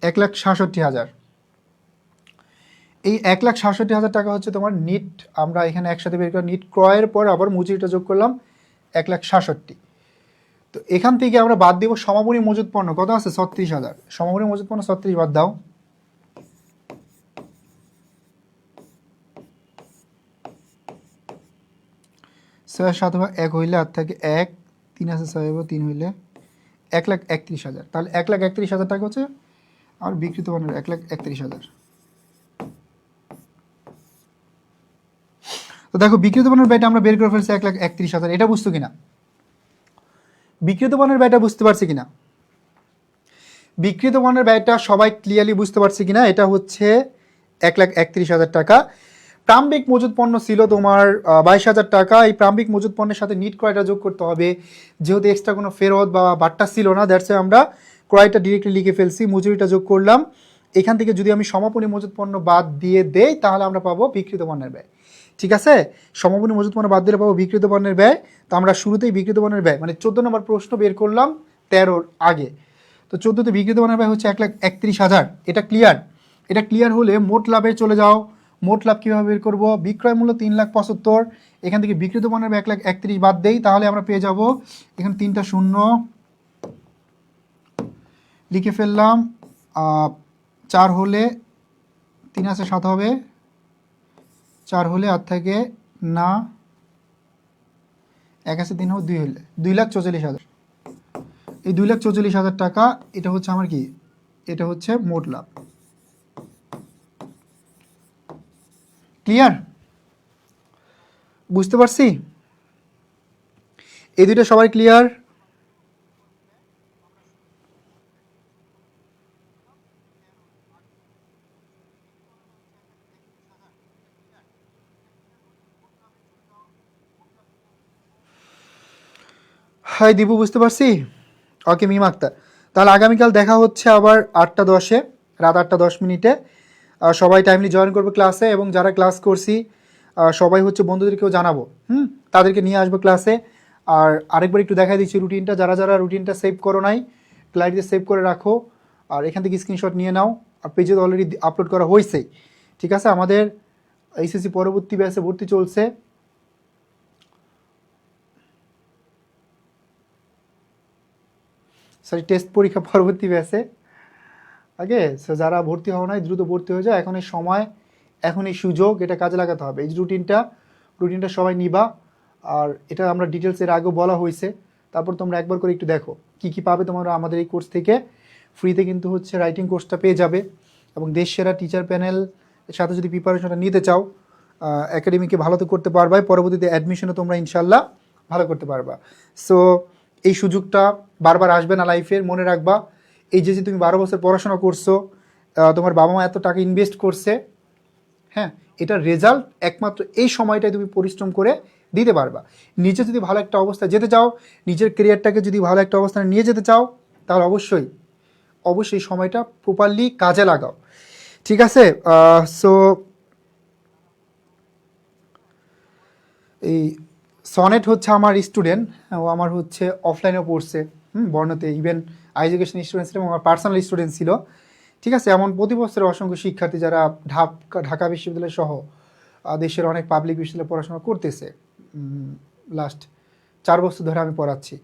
1,66,000। এই 1,66,000 টাকা হচ্ছে তোমার নিট। আমরা এখানে একসাথে বের করে নিট ক্রয়ের পর আবার মজুরিটা যোগ করলাম 1,66,000। তো এখান থেকে আমরা বাদ দিব সমাপনী মজুত পণ্য কত আছে? 36,000। সমাপনী মজুত পণ্য 36 বাদ দাও। ছয় 7 1 হইলে আর থাকে 1, 3 আছে 6 3 হইলে 1,31,000। তাহলে 1,31,000 টাকা হচ্ছে আর বিক্রিত পণ্যের 1,31,000। তো দেখো বিক্রিত পণ্যের ব্যয়টা আমরা বের করে ফেলছি 1,31,000। এটা বুঝতো কিনা? বিক্রিত পণ্যের ব্যয়টা বুঝতে পারছি কিনা? বিক্রিত পণ্যের ব্যয়টা সবাই ক্লিয়ারলি বুঝতে পারছি কিনা? এটা হচ্ছে 1,31,000 টাকা। প্রাম্বিক মজুত পণ্য ছিল তোমার 22,000 টাকা। এই প্রাম্বিক মজুত পণ্যের সাথে নিট ক্রয়টা যোগ করতে হবে, যেহেতু এক্সট্রা কোনো ফেরত বা বাট্টা ছিল না, দ্যাটস আমরা ক্রয়টা ডিরেক্টলি লিখে ফেলছি, মজুরিটা যোগ করলাম। এখান থেকে যদি আমি সমাপনী মজুত পণ্য বাদ দিয়ে দেই তাহলে আমরা পাবো বিক্রিত পণ্যের ব্যয়। ঠিক আছে, সমাপনী মজুত পণ্য বাদ দিলে পাবো বিক্রিত পণ্যের ব্যয়। তো আমরা শুরুতেই বিক্রিত পণ্যের ব্যয় মানে 14 নম্বর প্রশ্ন বের করলাম 13-র আগে। তো 14তে বিক্রিত পণ্যের ব্যয় হচ্ছে 1,31,000। এটা ক্লিয়ার? এটা ক্লিয়ার হলে মোট লাভে চলে যাও। মোট লাভ কীভাবে বের করবো? বিক্রয় মূল্য 3,75,000, এখান থেকে বিক্রিত পণ্যের ব্যয় 1,31,000 বাদ দেই, তাহলে আমরা পেয়ে যাব এখানে 3টা 0 লিখে ফেললাম। 4 হলে 3 আছে 7 হবে, 4 হলে আর থাকে না, 1 আছে 3 হবে, 2 হলে 2,44,000। এই 2,44,000 টাকা এটা হচ্ছে আমার কি? এটা হচ্ছে মোট লাভ। ক্লিয়ার? বুঝতে পারছি? এই দুইটা সবাই ক্লিয়ার? হাই দীপু, বুঝতে পারছি। ওকে মিম আক্তার, তাহলে আগামীকাল দেখা হচ্ছে আবার 8টা 10-এ, রাত 8টা 10 মিনিটে। সবাই টাইমলি জয়েন করবে ক্লাসে, এবং যারা ক্লাস করছি সবাই হচ্ছে বন্ধুদেরকেও জানাবো, তাদেরকে নিয়ে আসবো ক্লাসে। আর আরেকবার একটু দেখা দিচ্ছি রুটিনটা, যারা যারা রুটিনটা সেভ করো নাই ক্লাইন্টে সেভ করে রাখো, আর এখান থেকে স্ক্রিনশট নিয়ে নাও। আর পেজে তো অলরেডি আপলোড করা হয়েছেই। ঠিক আছে, আমাদের এইচএসসি পরবর্তী ব্যাচে ভর্তি চলছে। সরি, টেস্ট পরীক্ষা পরবর্তী ব্যাচে আগে। সো যারা ভর্তি হওয়া নাই দ্রুত ভর্তি হয়ে যায়, এখন এই সময়, এখন এই সুযোগ, এটা কাজে লাগাতে হবে। এই যে রুটিনটা সবাই নিবা। আর এটা আমরা ডিটেলসের আগেও বলা হয়েছে, তারপর তোমরা একবার করে একটু দেখো কি কি পাবে তোমরা আমাদের এই কোর্স থেকে। ফ্রিতে কিন্তু হচ্ছে রাইটিং কোর্সটা পেয়ে যাবে, এবং দেশ সেরা টিচার প্যানেল সাথে যদি প্রিপারেশনটা নিতে চাও একাডেমিকে ভালো তো করতে পারবা, পরবর্তীতে অ্যাডমিশনও তোমরা ইনশাল্লাহ ভালো করতে পারবা। সো এই সুযোগটা বারবার আসবে না লাইফের, মনে রাখবা। এই যে তুমি 12 বছর পড়াশোনা করছো, তোমার বাবা মা এত টাকা ইনভেস্ট করছে, হ্যাঁ, এটার রেজাল্ট একমাত্র এই সময়টায় তুমি পরিশ্রম করে দিতে পারবা। নিজে যদি ভালো একটা অবস্থায় যেতে চাও, নিজের কেরিয়ারটাকে যদি ভালো একটা অবস্থানে নিয়ে যেতে চাও, তাহলে অবশ্যই এই সময়টা প্রপারলি কাজে লাগাও। ঠিক আছে, সো এই সনেট হচ্ছে আমার স্টুডেন্ট, ও আমার হচ্ছে অফলাইনেও পড়ছে বর্ণতে, ইভেন এডুকেশন স্টুডেন্ট ছিল এবং আমার পার্সোনাল স্টুডেন্ট ছিল। ঠিক আছে, এমন প্রতি বছরের অসংখ্য শিক্ষার্থী যারা ঢাকা বিশ্ববিদ্যালয় সহ দেশের অনেক পাবলিক বিশ্ববিদ্যালয়ে পড়াশোনা করতেছে। লাস্ট 4 বছর ধরে আমি পড়াচ্ছি।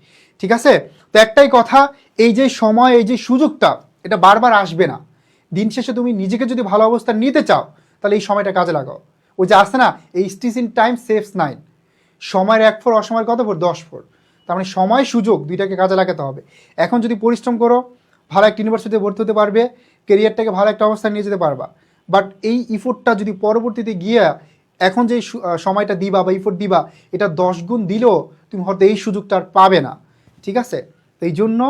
ঠিক আছে, তো একটাই কথা, এই যে সময়, এই যে সুযোগটা, এটা বারবার আসবে না। দিন শেষে তুমি নিজেকে যদি ভালো অবস্থা নিতে চাও, তাহলে এই সময়টা কাজে লাগাও। ওই যে আসছে না, এই স্টিচ ইন টাইম সেভস 9, সময়ের 1 ফোর, অসময়ের কত ফোর? 10 ফোর। তার মানে সময় সুযোগ দুইটাকে কাজে লাগাতে হবে। এখন যদি পরিশ্রম করো ভালো একটা ইউনিভার্সিটিতে ভর্তি হতে পারবে, কেরিয়ারটাকে ভালো একটা অবস্থায় নিয়ে যেতে পারবা। বাট এই ইফোর্টটা যদি পরবর্তীতে গিয়ে এখন যে সময়টা দিবা বা ইফোর্ট দিবা এটা 10 গুণ দিলেও তুমি হয়তো এই সুযোগটা আর পাবে না। ঠিক আছে, তো এই জন্য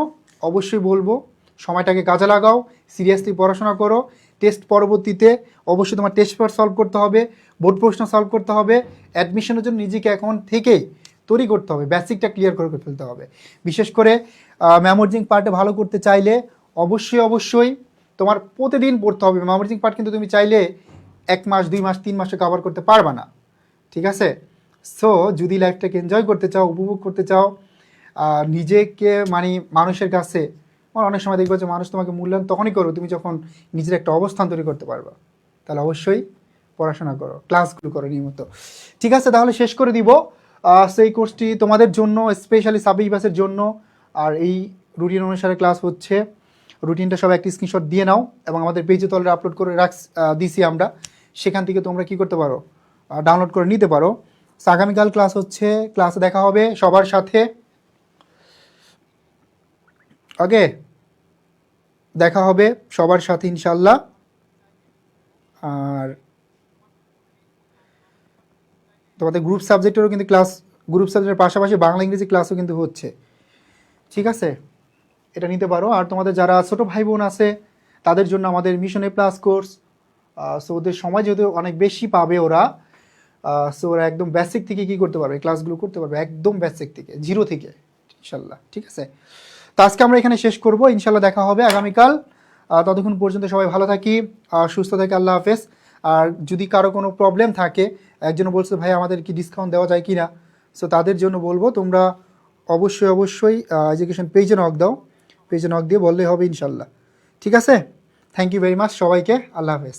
অবশ্যই বলবো সময়টাকে কাজে লাগাও, সিরিয়াসলি পড়াশোনা করো। টেস্ট পরবর্তীতে অবশ্যই তোমার টেস্ট পেপার সলভ করতে হবে, বোর্ড প্রশ্ন সলভ করতে হবে, অ্যাডমিশনের জন্য নিজেকে এখন থেকেই তৈরি করতে হবে, বেসিকটা ক্লিয়ার করে ফেলতে হবে। বিশেষ করে মেমোরিজিং পার্টে ভালো করতে চাইলে অবশ্যই তোমার প্রতিদিন পড়তে হবে মেমোরিজিং পার্ট, কিন্তু তুমি চাইলে 1 মাস 2 মাস 3 মাসে কভার করতে পারবা না। ঠিক আছে, সো যদি লাইফটাকে এনজয় করতে চাও, উপভোগ করতে চাও, নিজেকে মানে মানুষের কাছে অনেক সময় দেখবে যে মানুষ তোমাকে মূল্যায়ন তখনই করো তুমি যখন নিজের একটা অবস্থান তৈরি করতে পারবা। তাহলে অবশ্যই পড়াশোনা করো, ক্লাসগুলো করো নিয়মিত। ঠিক আছে, তাহলে শেষ করে দিব। সেই কোর্সটি তোমাদের জন্য, স্পেশালি সাবিক ব্যাচের জন্য। আর এই রুটিন অনুসারে ক্লাস হচ্ছে, রুটিনটা সব একটি স্ক্রিনশট দিয়ে নাও এবং আমাদের পেজে তলে আপলোড করে দিছি আমরা, সেখান থেকে তোমরা কি করতে পারো, ডাউনলোড করে নিতে পারো। আগামীকাল ক্লাস হচ্ছে, ক্লাসে দেখা হবে সবার সাথে। ওকে, দেখা হবে সবার সাথে ইনশাল্লাহ। আর তোমাদের গ্রুপ সাবজেক্টেরও কিন্তু ক্লাস, গ্রুপ সাবজেক্টের পাশাপাশি বাংলা ইংরেজি ক্লাসও কিন্তু হচ্ছে। ঠিক আছে, এটা নিতে পারো। আর তোমাদের যারা ছোটো ভাই বোন আছে তাদের জন্য আমাদের মিশন এ প্লাস কোর্স। সো ওদের সময় যেহেতু অনেক বেশি পাবে ওরা, সো ওরা একদম বেসিক থেকে কী করতে পারবে, ক্লাসগুলো করতে পারবে একদম বেসিক থেকে, জিরো থেকে ইনশাল্লাহ। ঠিক আছে, তো আজকে আমরা এখানে শেষ করব, ইনশাল্লাহ দেখা হবে আগামীকাল। ততক্ষণ পর্যন্ত সবাই ভালো থাকি, সুস্থ থাকি, আল্লাহ হাফেজ। আর যদি কারো কোনো প্রবলেম থাকে, একজন বলছে ভাই আমাদের কি ডিসকাউন্ট দেওয়া যায় কি না, সো তাদের জন্য বলবো তোমরা অবশ্যই এডুকেশন পেজে নক দাও, পেজে নক দিয়ে বললেই হবে ইনশাল্লাহ। ঠিক আছে, থ্যাংক ইউ ভেরি মাচ সবাইকে, আল্লাহ হাফেজ।